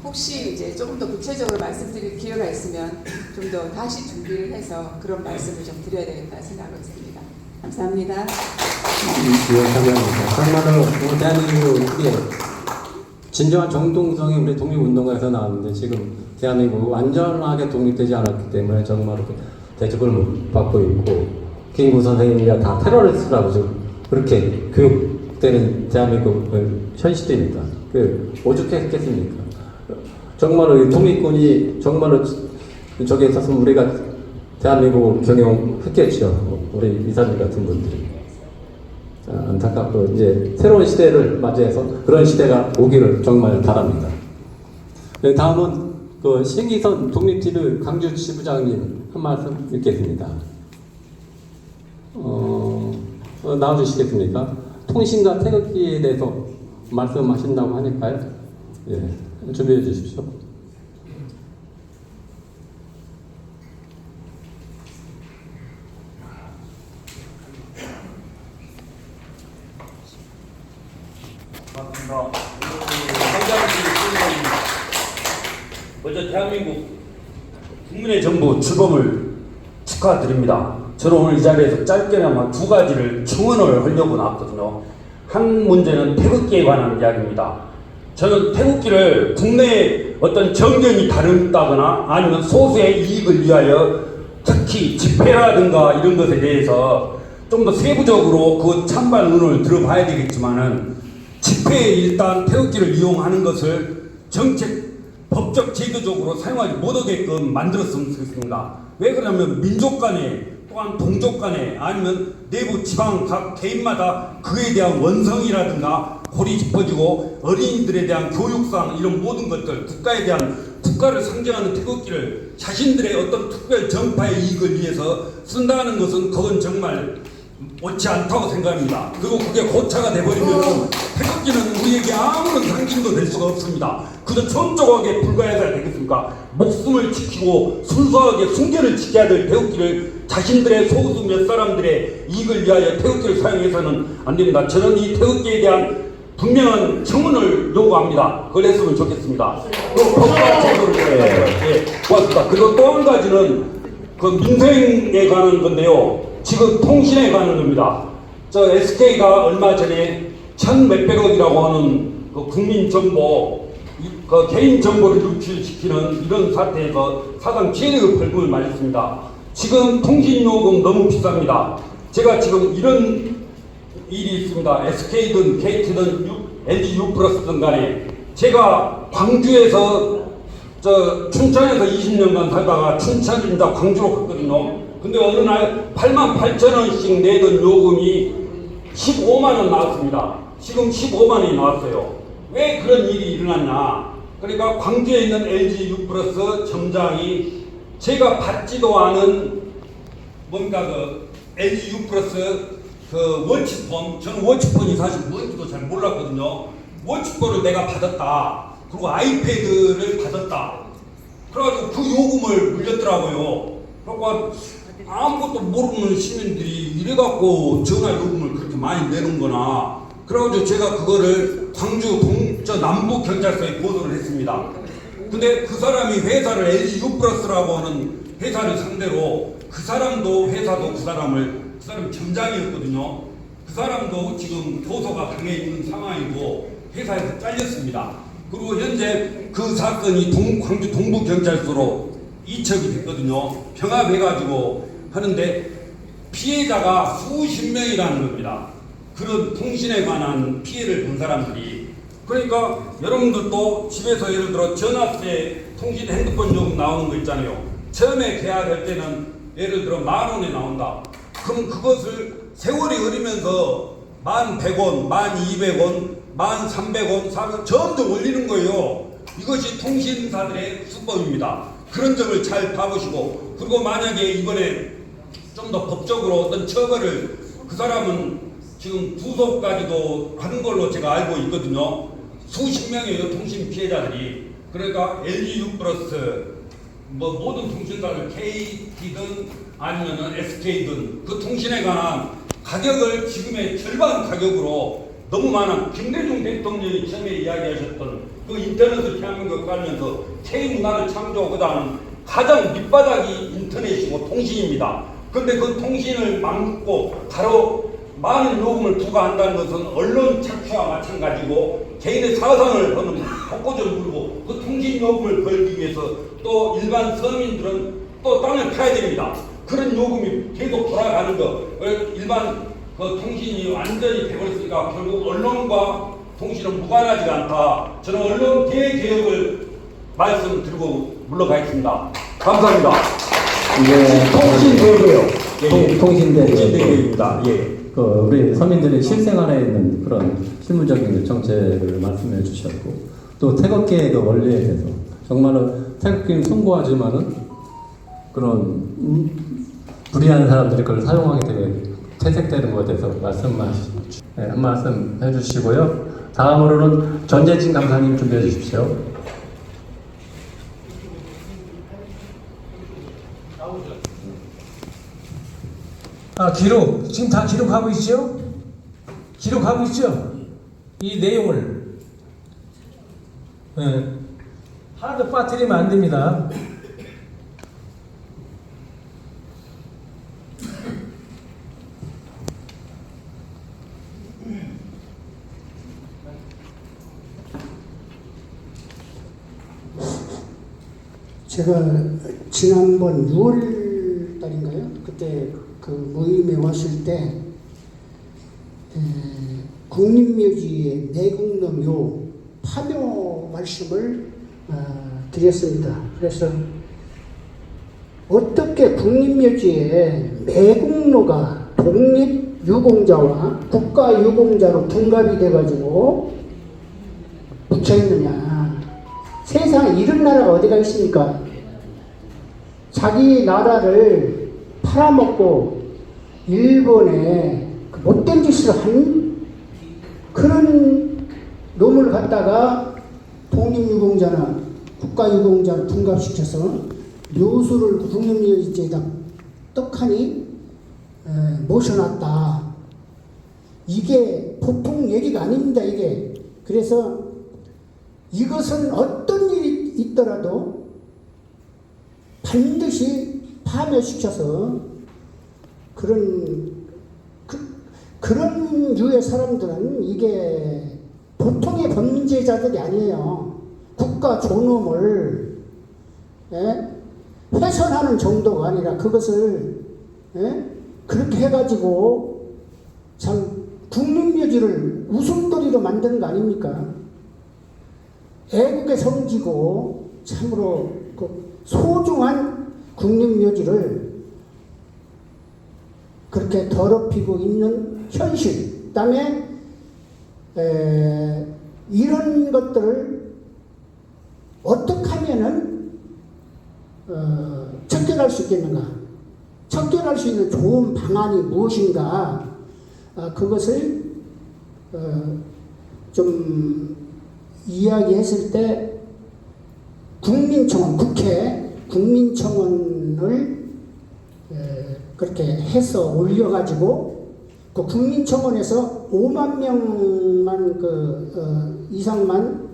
혹시 이제 조금 더 구체적으로 말씀드릴 기회가 있으면 좀 더 다시 준비를 해서 그런 말씀을 좀 드려야 되겠다 생각하고 있습니다. 감사합니다. 정말로 대한민국의 진정한 정통성이 우리 독립운동가에서 나왔는데 지금 대한민국 완전하게 독립되지 않았기 때문에 정말로 대접을 받고 있고 김구 선생님이야 다 테러리스트라고 지금 그렇게 교육되는 대한민국 현 시대입니다. 오죽했겠습니까? 정말로 독립군이 정말로 저기에 있었으면 우리가 대한민국을 경영했겠죠. 우리 이사님 같은 분들이. 안타깝고 이제 새로운 시대를 맞이해서 그런 시대가 오기를 정말 바랍니다. 다음은 신기선 독립TV 강주 지부장님 한 말씀 듣겠습니다. 나와주시겠습니까? 통신과 태극기에 대해서 말씀하신다고 하니까요. 예, 준비해 주십시오. 반갑습니다. 먼저 대한민국 국민의 정부 출범을 축하드립니다. 저는 오늘 이 자리에서 짧게나마 두 가지를 청원을 하려고 나왔거든요. 한 문제는 태극기에 관한 이야기입니다. 저는 태극기를 국내의 어떤 정견이 다르다거나 아니면 소수의 이익을 위하여 특히 집회라든가 이런 것에 대해서 좀 더 세부적으로 그 찬반 의논을 들어봐야 되겠지만은 집회에 일단 태극기를 이용하는 것을 정책, 법적 제도적으로 사용하지 못하게끔 만들었으면 좋겠습니다. 왜 그러냐면 민족 간에 또한 동족 간에 아니면 내부 지방 각 개인마다 그에 대한 원성이라든가 골이 짚어지고 어린이들에 대한 교육상 이런 모든 것들 국가에 대한 국가를 상징하는 태극기를 자신들의 어떤 특별 정파의 이익을 위해서 쓴다는 것은 그건 정말 옳지 않다고 생각합니다. 그리고 그게 고차가 돼버리면 태극기는 우리에게 아무런 상징도 될 수가 없습니다. 그저 천조각에 불과해야 되겠습니까? 목숨을 지키고 순수하게 순결을 지켜야 될 태극기를 자신들의 소수 몇 사람들의 이익을 위하여 태극기를 사용해서는 안 됩니다. 저는 이 태극기에 대한 분명한 청원을 요구합니다. 그걸 했으면 좋겠습니다. 또 법과 제도를 고맙습니다. 그리고 또 한 가지는 그 민생에 관한 건데요. 지금 통신에 관한 겁니다. 저 SK가 얼마 전에 1,몇백억이라고 하는 그 국민정보, 그 개인정보를 유출시키는 이런 사태에서 사상 최대의 벌금을 맞았습니다. 지금 통신요금 너무 비쌉니다. 제가 지금 이런 일이 있습니다. SK든 KT든 LG U+든 간에 제가 광주에서 춘천에서 20년간 살다가 춘천입니다. 광주로 갔거든요. 근데 어느 날 88,000원씩 내던 요금이 15만원 나왔습니다. 지금 15만원이 나왔어요. 왜 그런 일이 일어났냐? 그러니까 광주에 있는 LG U+ 점장이 제가 받지도 않은 뭔가 그 LG U+ 그 워치폰, 저는 워치폰이 사실 뭔지도 잘 몰랐거든요. 워치폰을 내가 받았다. 그리고 아이패드를 받았다. 그래가지고 그 요금을 물렸더라고요. 그러니까 아무것도 모르는 시민들이 이래갖고 전화 요금을 그렇게 많이 내는거나. 그래가지고 제가 그거를 광주 남부 경찰서에 보도를 했습니다. 근데 그 사람이 회사를 LG U+라고 하는 회사를 상대로 그 사람도 회사도 그 사람 점장이었거든요. 그 사람도 지금 고소가 당해 있는 상황이고 회사에서 잘렸습니다. 그리고 현재 그 사건이 광주 동부경찰서로 이첩이 됐거든요. 병합해가지고 하는데 피해자가 수십 명이라는 겁니다. 그런 통신에 관한 피해를 본 사람들이. 그러니까 여러분들도 집에서 예를 들어 전화세, 통신 핸드폰 요금 나오는 거 있잖아요. 처음에 계약할 때는 예를 들어 10,000원에 나온다. 그럼 그것을 세월이 흐르면서 1,100원, 1,200원, 1,300원, 400원 점점 올리는 거예요. 이것이 통신사들의 수법입니다. 그런 점을 잘 봐보시고, 그리고 만약에 이번에 좀 더 법적으로 어떤 처벌을, 그 사람은 지금 구속까지도 하는 걸로 제가 알고 있거든요. 수십 명이에요, 통신 피해자들이. 그러니까 LG U+, 모든 통신사들 KT든 아니면은 SK든 그 통신에 관한 가격을 지금의 절반 가격으로 너무 많은 김대중 대통령이 처음에 이야기하셨던 그 인터넷을 대한민국에 가면서 K문화를 창조하고자 하는 가장 밑바닥이 인터넷이고 통신입니다. 그런데 그 통신을 막고 바로 많은 요금을 부과한다는 것은 언론 착취와 마찬가지고 개인의 사상을 하는 복고를 물고 그 통신 요금을 걸기 위해서 또 일반 서민들은 또 땅을 파야 됩니다. 그런 요금이 계속 돌아가는 거. 일반 그 통신이 완전히 돼버렸으니까 결국 언론과 통신은 무관하지가 않다. 저는 언론 대개혁을 말씀드리고 물러가겠습니다. 감사합니다. 통신대개혁. 통신대개혁입니다. 예. 그 우리 서민들이 실생활에 있는 그런 실무적인 정책을 말씀해 주셨고, 또 태극기의 그 원리에 대해서 정말로 태극기는 숭고하지만은 그런 불의한 사람들이 그걸 사용하게 되게 퇴색되는 것에 대해서 한 말씀 해주시고요. 다음으로는 전재진 감사님 준비해 주십시오. 기록, 지금 다 기록하고 있죠? 기록하고 있죠? 이 내용을. 하나도 빠뜨리면 안 됩니다. 제가 지난번 6월 달인가요? 그때 그 모임에 왔을 때 국립묘지의 내국노묘 파묘 말씀을 드렸습니다. 그래서 어떻게 국립묘지에 매국노가 독립유공자와 국가유공자로 분갑이 돼가지고 묻혀있느냐. 세상에 이런 나라가 어디가 있습니까? 자기 나라를 팔아먹고 일본에 그 못된 짓을 한 그런 놈을 갖다가 독립유공자나 국가유공자를 분갑시켜서 묘수를 국립묘지에다 떡하니 모셔놨다. 이게 보통 얘기가 아닙니다. 이게. 그래서 이것은 어떤 일이 있더라도 반드시 파멸시켜서 그런 유의 사람들은 이게 보통의 범죄자들이 아니에요. 국가 존엄을 훼손하는 정도가 아니라 그것을 그렇게 해가지고 참 국민묘지를 웃음거리로 만드는 거 아닙니까? 애국의 성지고 참으로 그 소중한 국립묘지를 그렇게 더럽히고 있는 현실. 그다음에 이런 것들을 어떻게 하면은 척결할 수 있겠는가? 척결할 수 있는 좋은 방안이 무엇인가? 그것을 좀 이야기했을 때 국민청원, 국회 국민청원을 그렇게 해서 올려가지고 그 국민청원에서 5만 명만 이상만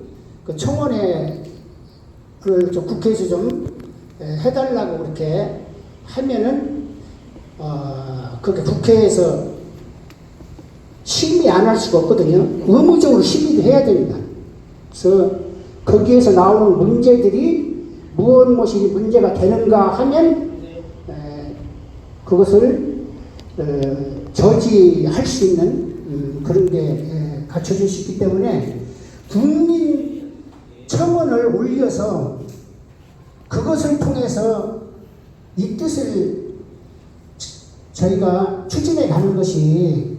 그 청원에 국회에서 좀 해달라고 그렇게 하면은 그게 국회에서 심의 안 할 수가 없거든요. 의무적으로 심의를 해야 됩니다. 그래서 거기에서 나오는 문제들이 무엇이 문제가 되는가 하면 그것을 저지할 수 있는 그런 게 갖춰질 수 있기 때문에 국민 청원을 올려서 그것을 통해서 이 뜻을 저희가 추진해 가는 것이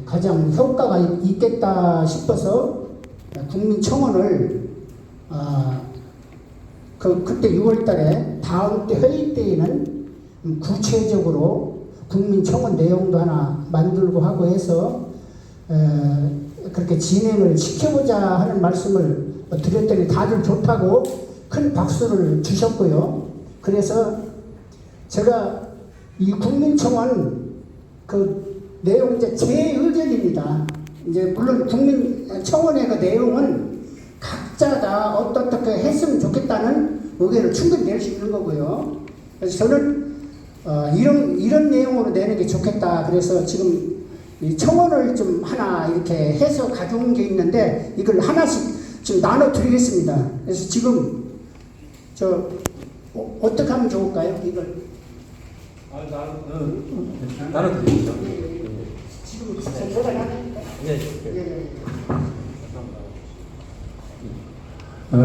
가장 효과가 있겠다 싶어서 국민청원을 그때 6월달에 다음 때 회의 때에는 구체적으로 국민청원 내용도 하나 만들고 하고 해서 그렇게 진행을 시켜보자 하는 말씀을 드렸더니 다들 좋다고 큰 박수를 주셨고요. 그래서 제가 이 국민청원 그 내용 이제 제 의견입니다. 이제 물론 국민청원의 그 내용은 각자 다 어떻게 했으면 좋겠다는 의견을 충분히 낼 수 있는 거고요. 그래서 저는 이런 내용으로 내는 게 좋겠다. 그래서 지금 이 청원을 좀 하나 이렇게 해서 가져온 게 있는데 이걸 하나씩 지금 나눠 드리겠습니다. 그래서 지금 어떻게 하면 좋을까요? 이걸 나눠 드립니다. 지금 제가 나눠.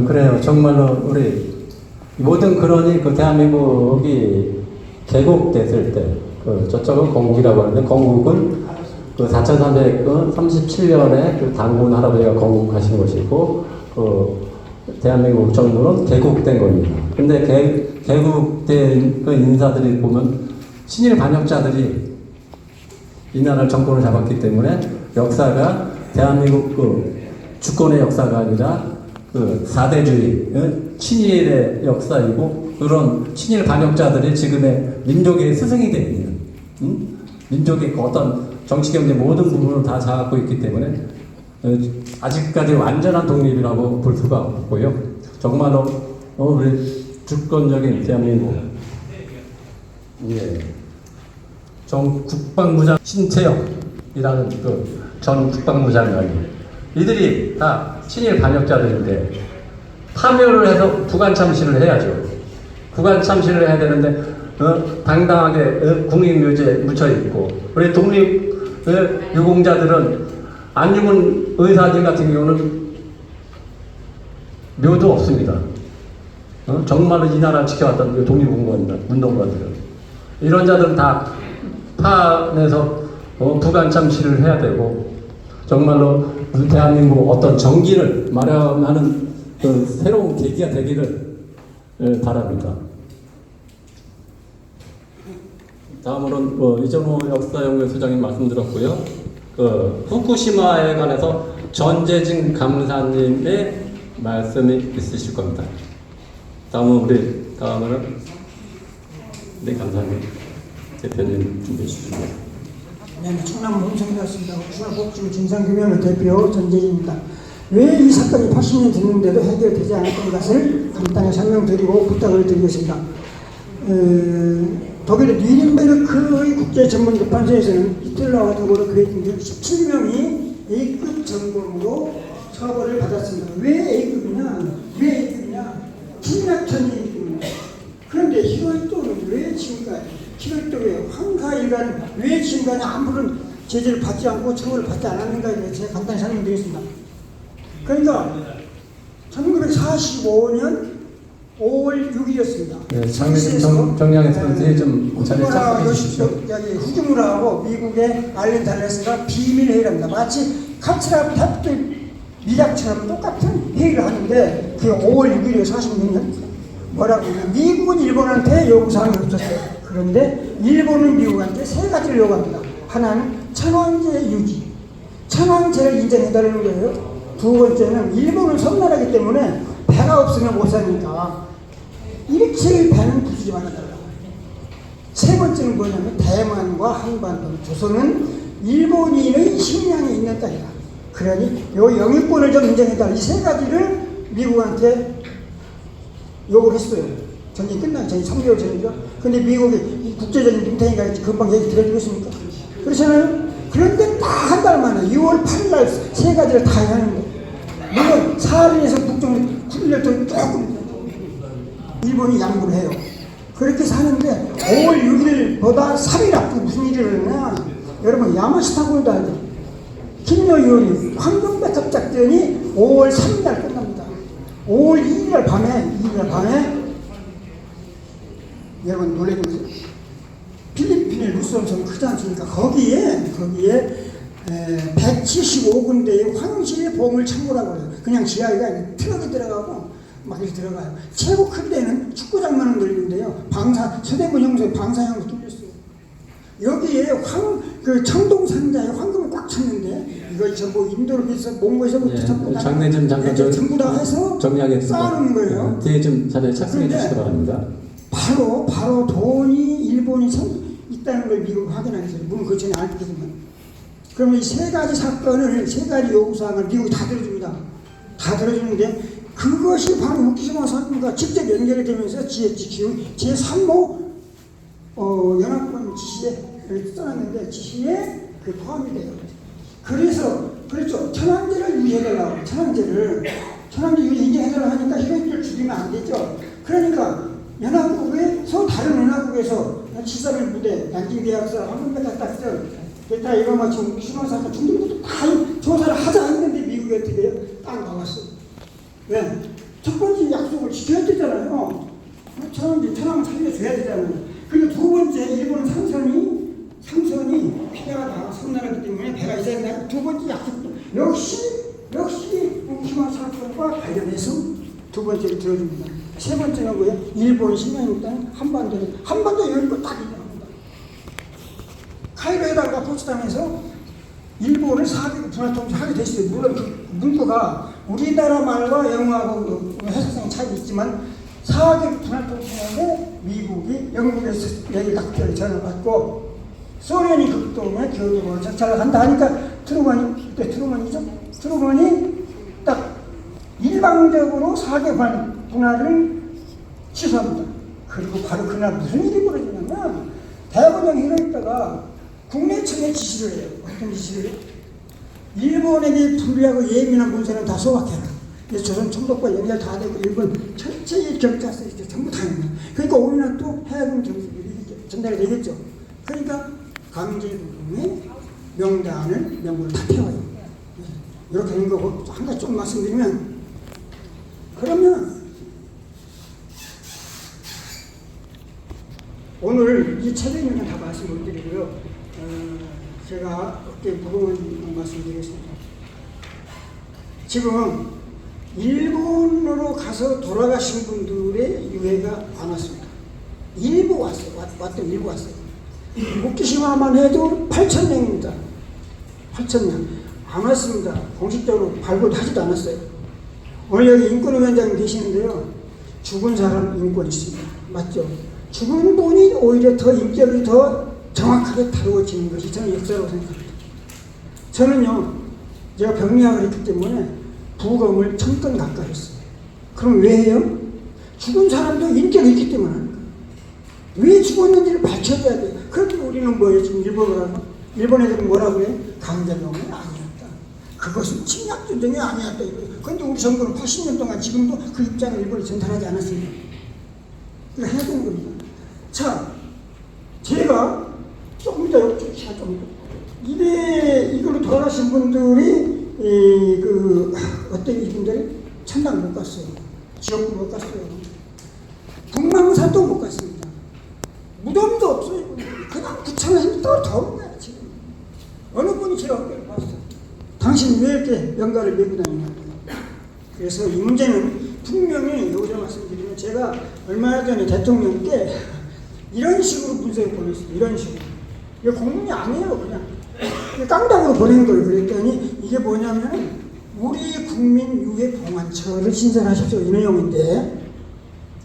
그래요. 정말로 우리 모든 그러니 그 대한민국이 개국됐을 때, 저쪽은 건국이라고 하는데 건국은 그 4337년에 그 단군 할아버지가 건국하신 것이고, 대한민국 정부는 개국된 겁니다. 근데 개국된 그 인사들이 보면 친일 반역자들이 이 나라를 정권을 잡았기 때문에 역사가 대한민국 주권의 역사가 아니라 사대주의, 친일의 역사이고 그런 친일 반역자들이 지금의 민족의 스승이 되어 있는, 민족의 어떤 정치, 경제 모든 부분을 다 장악하고 있기 때문에 아직까지 완전한 독립이라고 볼 수가 없고요. 정말로 우리 주권적인 대한민국 전 국방부장 신채영이라는 전 국방부장관이 이들이 다 친일 반역자들인데 파멸을 해서 국안 참시를 해야죠. 국안 참시를 해야 되는데 당당하게 국립묘지에 묻혀 있고 우리 독립 유공자들은 안중근 의사들 같은 경우는 묘도 없습니다. 정말로 이 나라 지켜왔던 독립운동가들은 이런 자들은 다 파내서 국안 참시를 해야 되고 정말로 대한민국 어떤 정기를 마련하는 새로운 계기가 되기를 바랍니다. 다음으로는 이정호 역사연구소장님 말씀 들었고요. 후쿠시마에 관해서 전재진 감사님의 말씀이 있으실 겁니다. 다음은 네, 감사합니다. 대표님 준비해 주시죠. 네, 충남 홍성이었습니다. 중앙복지부 진상규명의 대표 전재진입니다. 왜 이 사건이 80년 됐는데도 해결되지 않았던 것을 간단히 설명드리고 부탁을 드리겠습니다. 독일의 뉘른베르크의 국제전문재판소에서는 이틀나와 더불어 그랬던 게 17명이 A급 전범으로 처벌을 받았습니다. 왜 A급이냐? 김낙현이 A급입니다. 그런데 히로이토는 왜 지금까지, 히로이토의 황가일가는 왜 지금까지 아무런 제재를 받지 않고 처벌을 받지 않았는가에 대해서 제가 간단히 설명드리겠습니다. 그러니까 1945년 5월 6일이었습니다. 네, 장례금 정리하겠습니다. 좀 자리에 착석해 주십시오. 후주무라하고 미국의 알렌 달레스가 비밀 회의를 합니다. 마치 카츠라 탑들 미작처럼 똑같은 회의를 하는데 그게 5월 6일에 46년 뭐라고 하냐면 미국은 일본한테 요구사항이 없었어요. 그런데 일본은 미국한테 세 가지를 요구합니다. 하나는 천황제 유지, 천황제를 인정해달라는 거예요. 두 번째는 일본은 섬나라이기 때문에 배가 없으면 못 사니까 일체의 배는 부수지 말아달라고. 세 번째는 뭐냐면 대만과 한반도, 조선은 일본인의 식량이 있는 땅이다. 그러니 요 영유권을 좀 인정해달라. 이 세 가지를 미국한테 요구를 했어요. 전쟁이 끝나기 전에 3개월 전이죠. 근데 미국이 국제적인 림탱이가 금방 얘기 들어주겠습니까? 그렇잖아요. 그런데 딱 한 달 만에 6월 8일 날 세 가지를 다 해야 하는 거예요. 물론 사할린에서 국정 훈련도 조금 일본이 양보를 해요. 그렇게 사는데 5월 6일보다 3일 앞두고 무슨 일을 하냐. 여러분 야마시타고도 알죠. 김여율이 황금백합 작전이 5월 3일 날 끝납니다. 5월 2일 날 밤에 여러분 놀라지 마세요. 필리핀의 루스섬 크지 않습니까? 거기에 175군데의 황실 보물 창고라고 해요. 그냥 지하가 아니라 트럭이 들어가고 막 이렇게 들어가요. 최고 큰 데는 축구장만은 넓은데요. 서대문 형성에 방사형으로 뚫렸어요. 여기에 청동 상자에 황금을 꽉 찼는데 이거 전부 인도를 비해서 몽고에서부터 전부 다 장례 좀 잠깐 전부 다 해서 정리하겠습니다. 쌓아놓은 거예요. 뒤에 좀 자리에 착석해 주시기 바랍니다. 바로 돈이 일본이 있다는 걸 미국이 확인하겠어요. 물론 그 전에 알겠지만. 그러면 이 세 가지 사건을, 세 가지 요구사항을 미국이 다 들어줍니다. 다 들어주는데 그것이 바로 우키시마 사건과 직접 연결이 되면서 제3호 연합군 지시에 써놨는데 지시에 그 포함이 돼요. 그래서 그렇죠. 천황제를 유지해달라고. 천황제 유지 인정해달라고 하니까 히로이토를 죽이면 안 되죠. 그러니까 연합국에서 다른 연합국에서 13일 부대, 난징대학사, 황금백합작전 됐다 이거 마치 우키시마 사건 중국도 다 조사를 하자 했는데 미국이 어떻게 해요? 딱 나왔어. 왜? 첫 번째 약속을 지켜야 되잖아요. 천황 살려줘야 되잖아요. 그리고 두 번째 일본 상선이 피해가 섬나라기 때문에 배가 있어야 된다. 두 번째 약속도 역시 우키시마 사건과 관련해서 두 번째를 들어줍니다. 세 번째는 뭐예요? 일본 식량이 땅 한반도 여기 딱 있습니다. 카이로에다가 포츠담에서 일본을 4개국 분할통치하게 됐어요. 물론 그 문구가 우리나라 말과 영어하고 해석성이 차이 있지만 4개국 분할통치하는데 미국이 영국에서 내일 낙태를 전을 받고 소련이 극동에 교도로 정찰을 한다 하니까 트루먼이 딱 일방적으로 4개 분할을 취소합니다. 그리고 바로 그날 무슨 일이 벌어지냐면 대본령 히로이토가 국내청에 지시를 해요. 어떤 지시를 해요? 일본에게 불리하고 예민한 문서는 다 소각해라. 조선 총독과 연결 다 되고 일본 전체의 경찰서에 전부 다 있는. 그러니까 오면 또 해군 정수들이 전달이 되겠죠. 그러니까 강제노동의 명부를 다 태워요. 이렇게 되는 거고 한 가지 좀 말씀드리면 그러면 오늘 이 책에 있는 건 다 말씀 못 드리고요. 제가 어깨 무거운 말씀드리겠습니다. 지금 일본으로 가서 돌아가신 분들의 유해가 안 왔습니다. 일부 왔어요. 일부 왔어요. 우키시마만 해도 8,000명입니다. 8,000명. 안 왔습니다. 공식적으로 발굴하지도 않았어요. 오늘 여기 인권위원장님 계시는데요. 죽은 사람 인권 있습니다. 맞죠? 죽은 분이 오히려 더 인격이 더 정확하게 다루어지는 것이 저는 역사라고 생각합니다. 저는요, 제가 병리학을 했기 때문에 부검을 1000건 가까이 했어요. 그럼 왜 해요? 죽은 사람도 인격이 있기 때문에 하는 거예요. 왜 죽었는지를 밝혀줘야 돼요. 그런데 우리는 뭐예요? 지금 일본어라고? 일본 애들은 뭐라고 해요? 강제동이 아니었다. 그것은 침략조정이 아니었다. 그런데 우리 정부는 80년 동안 지금도 그 입장을 일본이 전달하지 않았습니다. 이거 해야 되는 겁니다. 자, 제가 조금 이따 시간 좀 이걸로 돌아가신 분들이 어떤 이분들이 천당 못 갔어요. 지옥도 못 갔어요. 북망산도 못 갔습니다. 무덤도 없어요. 그냥 구천에 더 오는 거야 지금. 어느 분이 제가 봤어요. 당신 왜 이렇게 연가를 메고 다니냐고. 그래서 이 문제는 분명히 여기서 말씀드리면 제가 얼마 전에 대통령께 이런 식으로 문서를 보냈어요. 이런 식으로. 이게 공문이 아니에요. 그냥 깡당으로 보낸 거예요. 그랬더니 이게 뭐냐면 우리 국민 유해 봉안처를 신설하십시오. 이 내용인데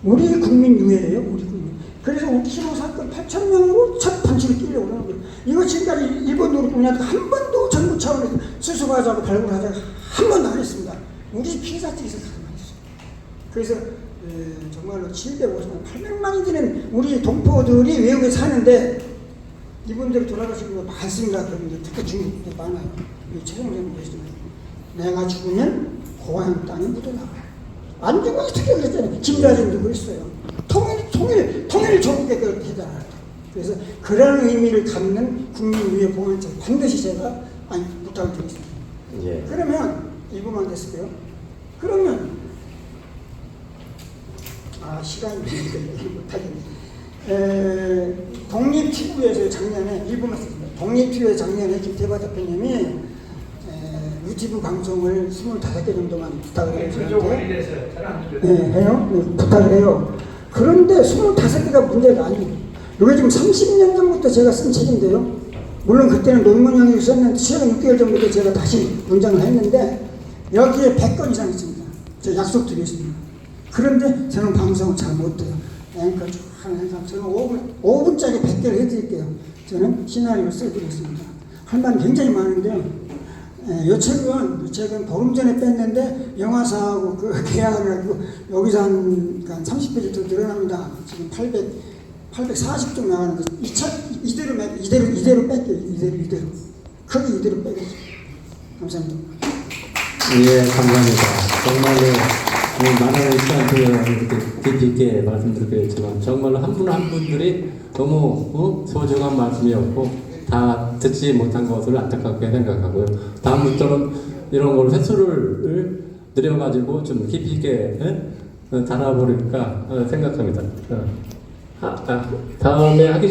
우리 국민 유해예요. 우리 국민. 그래서 5km 사건 8,000명으로 첫 판치를 끼려고 그러는 거예요. 이거 지금까지 일본 노릇군한테 한 번도 정부 차원에서 수습하자고 발굴하자고 한 번도 안 했습니다. 우리 피해자 측에서 가만 있어요. 그래서 정말로 750만, 800만이 되는 우리 동포들이 외국에 사는데 이분들이 돌아가시는 거 많습니다. 그런데 특히 중국도 많아요. 최종적으로 보시면 내가 죽으면 고향 땅에 묻어나가요. 안 죽으면 어떻게 그랬잖아요. 김대중도 그랬어요. 통일 조국에 그걸 해달라. 그래서 그런 의미를 갖는 국민유해 봉안청 반드시 제가 부탁을 드리겠습니다. 예. 그러면 1분만 됐어요. 그러면 시간이 못하겠네. 독립TV에서 작년에 1분만 썼습니다. 독립TV에 작년에 김태바 대표님이 유튜브 방송을 25개 정도만 부탁을 해요. 해요? 부탁을 해요. 그런데 25개가 문제가 아니에요. 이게 지금 30년 전부터 제가 쓴 책인데요. 물론 그때는 논문형이 썼는데 최근 6개월 전부터 제가 다시 문장을 했는데 여기에 100건 이상 있습니다. 제가 약속 드리겠습니다. 그런데 저는 방송을 잘 못해요. 앵커 쭉 하는 사람 저는 5분짜리 100개를 해드릴게요. 저는 시나리오를 써드리겠습니다. 할 말은 굉장히 많은데요. 이 책은 보름 전에 뺐는데 영화사하고 계약을 하고 여기서 한 30페이지 더 늘어납니다. 지금 840쪽 나가는 거. 이 책 이대로 뺄게요. 이대로. 크게 이대로 빼겠죠. 감사합니다. 예, 감사합니다. 정말로 많은 시간을 깊이 있게 말씀드리겠지만 정말로 한 분 한 분들이 너무 소중한 말씀이었고 다 듣지 못한 것을 안타깝게 생각하고요. 다음부터는 이런 걸 횟수를 늘려가지고 좀 깊이 있게 달아버릴까 생각합니다. 다음에 하기